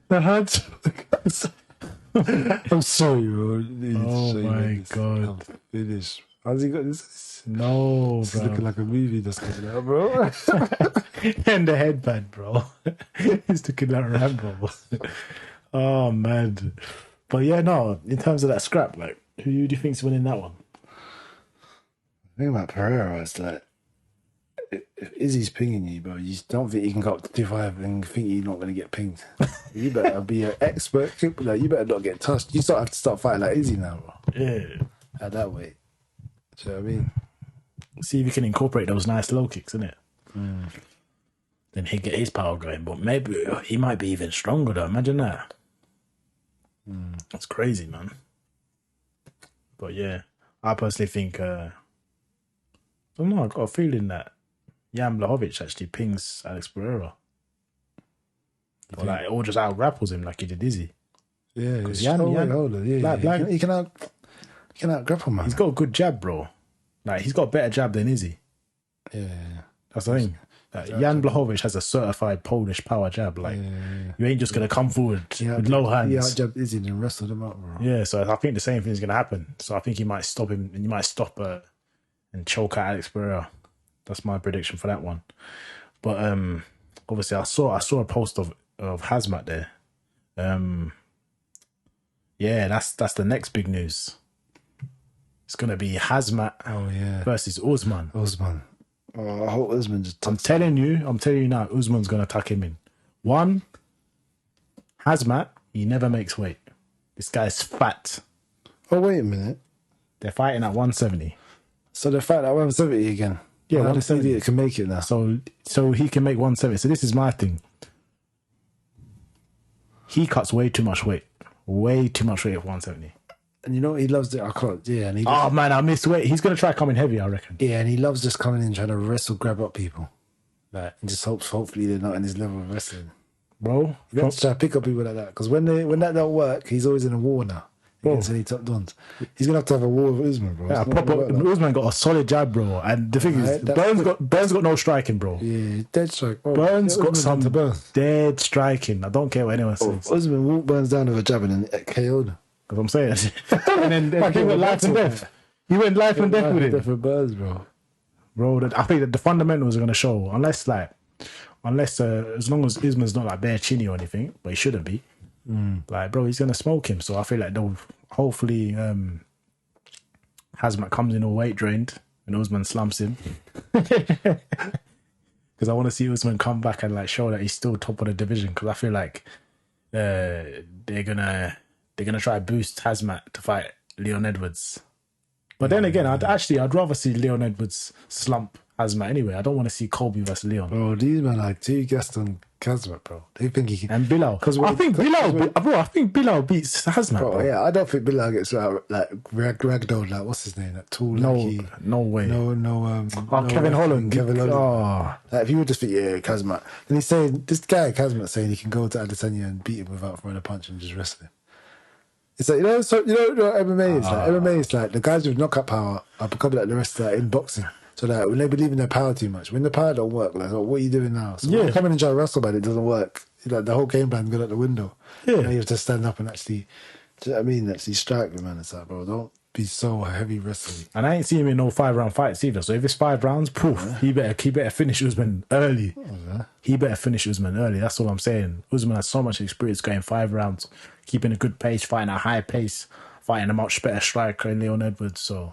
The hands. I'm sorry, bro. Oh my god. I'm finished. How's he got this? No, This bro. is looking like a movie that's coming out, bro. And the headband, bro. He's looking like Rambo. Oh man. But yeah, no, in terms of that scrap, like, who do you think's winning that one? The thing about Pereira is like, if Izzy's pinging you, bro, you don't think you can go up to 2-5 and think you're not going to get pinged. You better be an expert. Like, you better not get touched. You have to start fighting like Izzy now, bro. Yeah. At that weight. Do you know what I mean? See if you can incorporate those nice low kicks, innit? Then he'd get his power going. But maybe he might be even stronger, though. Imagine that. That's crazy, man. But yeah, I personally think, I don't know, I've got a feeling that Jan Blachowicz actually pings Alex Pereira. Or like, or just out grapples him like he did Izzy. Yeah, Because he's Jan, older. Yeah, he can out grapple, man. He's got a good jab, bro. Like, he's got a better jab than Izzy. Yeah. That's the thing. Jan Blachowicz has a certified Polish power jab. Like, you ain't just gonna come forward with low hands. Yeah, jab Izzy and wrestled him up, bro. Yeah, so I think the same thing is gonna happen. So I think he might stop him, and he might stop and choke out Alex Pereira. That's my prediction for that one. But obviously, I saw a post of Hazmat there. Yeah, that's the next big news. It's gonna be Hazmat versus Usman. Usman. Oh, I hope Usman just. I'm telling you now, Usman's gonna tuck him in. One, Hazmat, he never makes weight. This guy's fat. Oh, wait a minute. They're fighting at 170. So they're fighting at 170 again. Yeah, 170 it can make it now. So he can make 170. So this is my thing. He cuts way too much weight. Way too much weight at 170. And you know he loves it. I can't. Yeah, and man, I missed weight. He's gonna try coming heavy, I reckon. Yeah, and he loves just coming in trying to wrestle, grab up people. Like, and just hopefully they're not in his level of wrestling, bro. He wants to try to pick up people like that because when that don't work, he's always in a war now against any top dons. He's gonna have a war with Usman, bro. Yeah, Usman got a solid jab, bro. And the thing is, Burns got no striking, bro. Yeah, dead strike. Bro. Burns got some dead striking. I don't care what anyone says. Usman walked Burns down with a jab and then KO'd. Because I'm saying, and then he went life and death. He went life and death with it. For Burns, bro. I think that the fundamentals are going to show, unless as long as Usman's not like bare chinny or anything, but he shouldn't be. Like, bro, he's going to smoke him. So I feel like they'll hopefully Hazmat comes in all weight drained and Usman slumps him. Because I want to see Usman come back and like show that he's still top of the division. Because I feel like they're gonna try to boost Hazmat to fight Leon Edwards. But then again, I'd rather see Leon Edwards slump Hazmat anyway. I don't want to see Colby versus Leon. Bro, these men like two guests on Hazmat, bro. They think he can. And Bilal. I think Bilal beats Hazmat, bro. Yeah, I don't think Bilal gets like ragdolled. Like, what's his name? That tall, no way. Kevin Holland. Oh. Like, if you would just think, Hazmat. And he's saying, this guy, Hazmat, saying he can go to Adesanya and beat him without throwing a punch and just wrestle him. It's like, you know what MMA is like? MMA is like the guys with knockout power are becoming like the rest of in boxing. So that when they believe in their power too much, when the power don't work, like, what are you doing now? So when you come in and try to wrestle, but it doesn't work. Like, the whole game plan goes out the window. Yeah. You have to stand up and actually, do you know what I mean? Actually strike the man. It's like, bro, don't be so heavy wrestling. And I ain't seen him in no 5-round fights either. So if it's 5 rounds, he better finish Usman early. He better finish Usman early. That's all I'm saying. Usman has so much experience going 5 rounds, keeping a good pace, fighting at a high pace, fighting a much better striker in Leon Edwards. So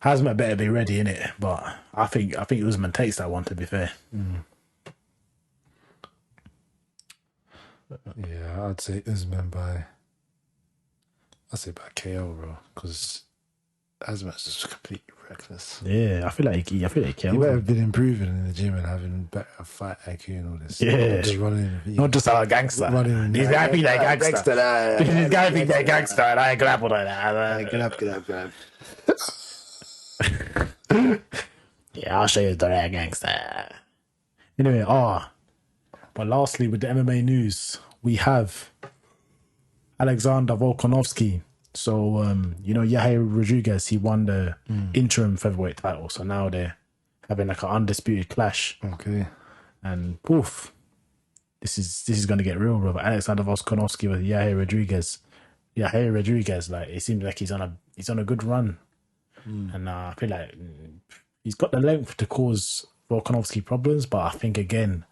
Hazmat better be ready, innit? But I think Usman takes that one, to be fair. Yeah, I'd say Usman by KO, bro, because Hazmat's just completely reckless. Yeah, I feel like KO. He might have been improving in the gym and having better fight IQ and all this. Yeah, just running. Not just a gangster. Running. This guy be like gangster. This guy be like gangster, and I grapple like that. Get up. Yeah, I'll show you the real gangster. Anyway, but lastly, with the MMA news, we have Alexander Volkanovski. So, Yair Rodriguez, he won the interim featherweight title. So now they're having like an undisputed clash. Okay. And poof, this is going to get real, bro. Alexander Volkanovski with Yair Rodriguez. Yair Rodriguez, like, it seems like he's on a good run. And I feel like he's got the length to cause Volkanovski problems, but I think, again,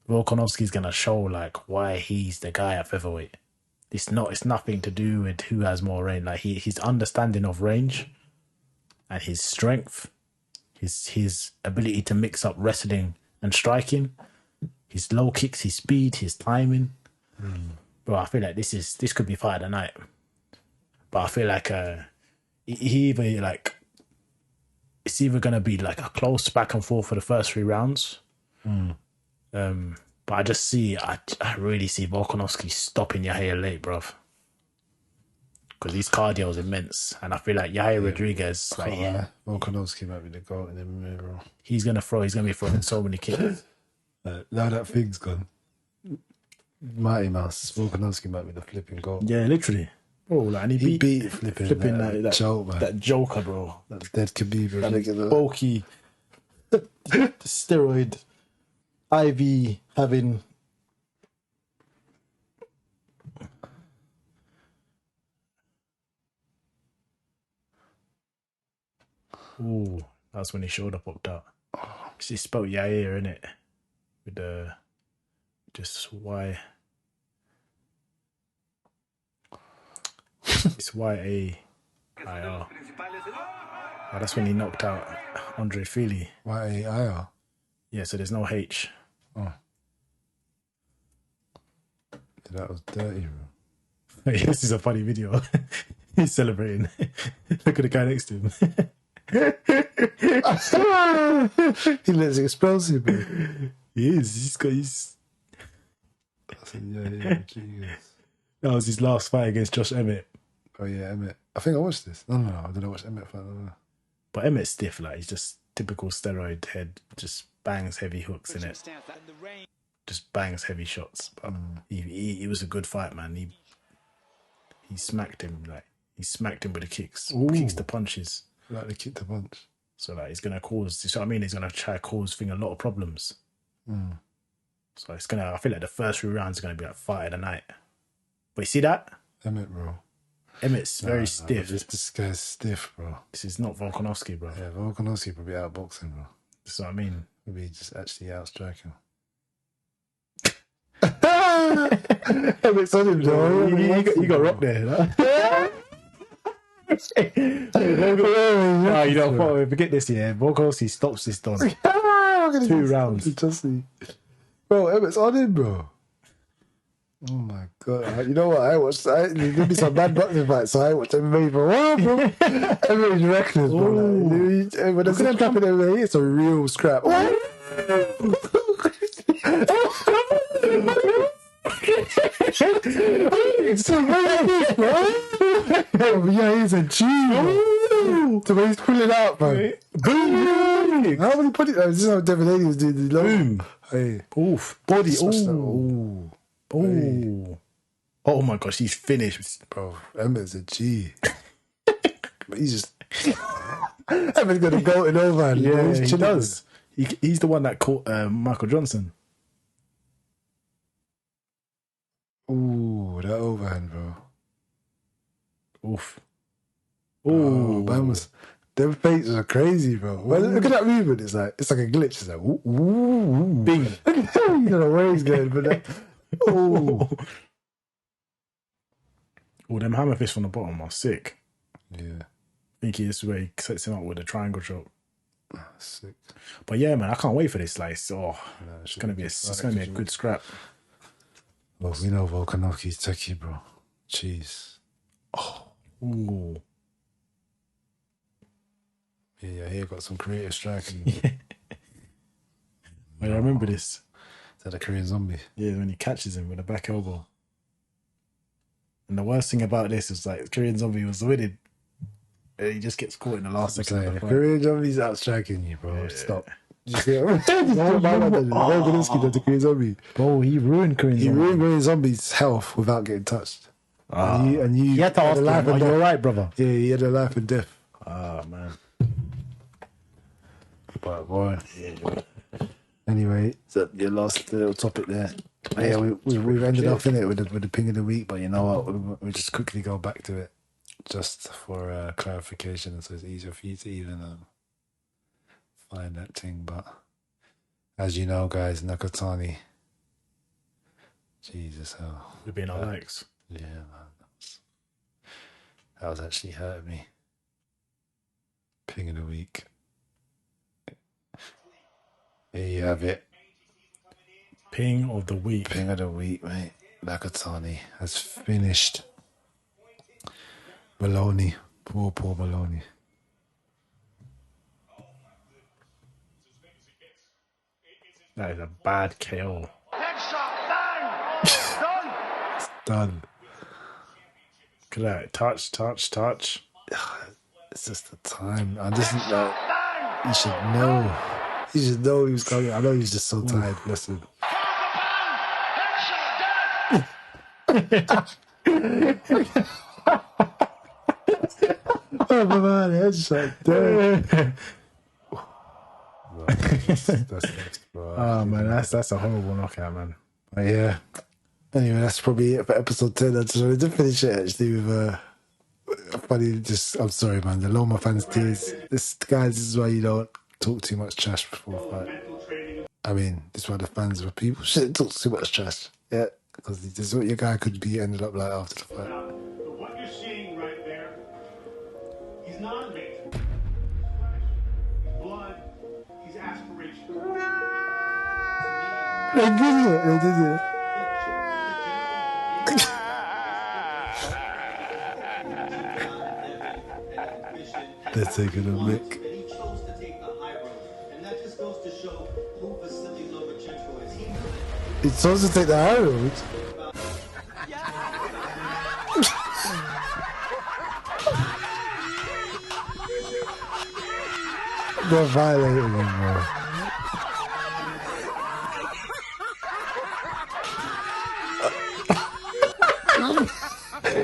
Volkanovski's going to show like why he's the guy at featherweight. It's nothing to do with who has more range. Like his understanding of range and his strength, his ability to mix up wrestling and striking, his low kicks, his speed, his timing. Bro, I feel like this could be fight of the night. But I feel like it's either gonna be like a close back and forth for the first 3 rounds. But I really see Volkanovski stopping Yair late, bruv. Because his cardio is immense. And I feel like Yair Rodriguez, Volkanovski might be the goat in MMA, bro. He's gonna be throwing so many kicks. Now that thing's gone. Mighty Mouse, Volkanovski might be the flipping goat. Yeah, literally. Bro, like, and he beat flipping that Joker, bro. That dead Khabib, bro. That bulky the steroid IV having. Ooh, that's when his shoulder popped out. Cause he spelled Yair, innit? With the just Y. It's YAIR. Oh, that's when he knocked out Andre Feely. YAIR. Yeah, so there's no H. Oh. Yeah, that was dirty, bro. This is a funny video. He's celebrating. Look at the guy next to him. He looks explosive, bro. He is. He's got his. I said, yeah, Jesus. That was his last fight against Josh Emmett. Oh yeah, Emmett. I think I watched this. No, I didn't watch Emmett fight. No. But Emmett's stiff, like he's just typical steroid head, just bangs heavy hooks in it. Just bangs heavy shots. But he was a good fight, man. He smacked him, like he smacked him with the kicks. Ooh. Kicks to punches. Like the kick to punch. So like he's gonna cause, you know what I mean? He's gonna try to cause a lot of problems. So it's gonna, I feel like the first 3 rounds are gonna be like fight of the night. But you see that? Emmett, bro. Emmett's very stiff. This guy's stiff, bro. This is not Volkanovski, bro. Yeah, Volkanovski probably outboxing, bro. That's what I mean. Maybe just actually outstriking. Emmett's on him, bro. You got rocked there. Oh, you don't forget this, yeah. Volkanovski stops this done. 2 rounds. Bro, Emmett's on him, bro. Oh my god! You know what? There give me some bad boxing fights, so I watched MMA for a while, bro. Everybody's reckless, bro. Like, when there's a scrap in MMA, it's a real scrap. It's so reckless, bro. Yeah, he's a G, bro. The way he's pulling out, bro. Boom! How many put it? This is how Devin Haney was doing. Boom! Hey, Oof! Body! Ooh. Oh! Hey. Oh my gosh, he's finished, bro. Emmett's a G. But he's just Emmett's gonna go in over. Yeah, he does. He's the one that caught Michael Johnson. Ooh, that overhand, bro. Oof. Ooh, them faces are crazy, bro. Well, look at that movement. It's like a glitch. It's like ooh, ooh. Bing. You don't know where he's going, but that, ooh. Oh, them hammer fists from the bottom are sick. Yeah. I think this is where he sets him up with a triangle choke. Sick. But yeah, man, I can't wait for this. Like, it's gonna be a good scrap. Well, we know Volkanovski's techie, bro. Jeez. Oh. Ooh. Yeah, he got some creative striking. I remember this. Is that a Korean zombie? Yeah, when he catches him with a back elbow. And the worst thing about this is like Korean zombie was winning. And he just gets caught in the last second of the fight. Korean zombie's outstriking you, bro. Yeah. Stop. Volkanovski did the Korean zombie. Bro, he ruined Korean zombie. He ruined Korean zombie's health without getting touched. And you had to ask him, are you alright, brother? Yeah, he had a life and death. Ah, man. But boy. Anyway, so your last little topic there. Yeah, we've ended up in it with the ping of the week, but you know what? We'll just quickly go back to it just for clarification, so it's easier for you to even find that thing. But as you know, guys, Nakatani. Jesus hell. We've been our likes. Yeah, man. That was actually hurting me. Ping of the week. Here you have it. Ping of the week. Ping of the week, mate. Nakatani has finished Maloney. Poor Maloney. That is a bad KO. It's done. Look at that. Touch. It's just the time. I just like, you should know. You should know he was coming. I know he's just so tired. Listen. Oh, my man, headshot. Damn. bro. That's next, bro. Oh man, that's a horrible knockout, man. But yeah. Anyway, that's probably it for episode 10. I just wanted to finish it actually with funny. I'm sorry, man. The Loma fans tears. This is why you don't talk too much trash before a fight. I mean, this is why the fans of people shouldn't talk too much trash. Yeah, because this is what your guy could be ended up like after the fight. What you're seeing right there, he's non-invasive. He's blood, he's aspiration. They did it. They're taking a mic. And he chose to take the high road. And that just goes to show who Vasily Lomachenko is. He's supposed to take the high road. They're violating him, bro.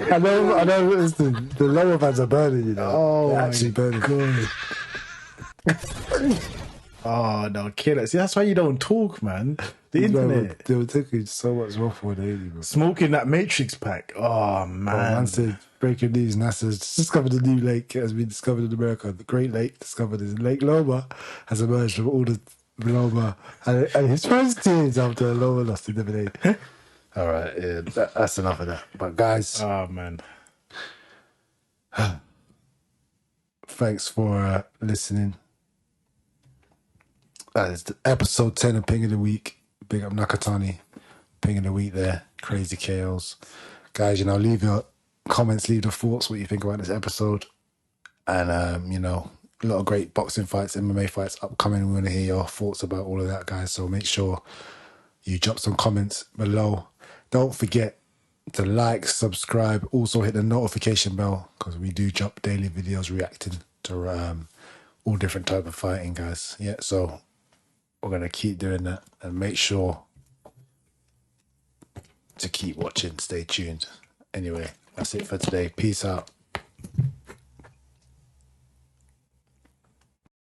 I know, listen, the lower fans are burning, you know. Oh, they're actually burning. Oh no, kill it. See, that's why you don't talk, man. The internet. They were taking so much off for the 80, bro. Smoking that Matrix pack. Oh man. Said, breaking news, NASA's discovered a new lake has been discovered in America. The Great Lake discovered in Lake Loma has emerged from all the Loma. And his first tears after Loma lost in Devin Haney. All right, yeah, that's enough of that. But guys, Oh man. thanks for listening. That is the episode 10 of Ping of the Week. Big up Nakatani. Ping of the Week there. Crazy KOs. Guys, leave your comments, leave the thoughts, what you think about this episode. And, a lot of great boxing fights, MMA fights upcoming. We want to hear your thoughts about all of that, guys. So make sure you drop some comments below. Don't forget to like, subscribe, also hit the notification bell because we do drop daily videos reacting to all different type of fighting, guys. Yeah, so we're going to keep doing that and make sure to keep watching. Stay tuned. Anyway, that's it for today. Peace out.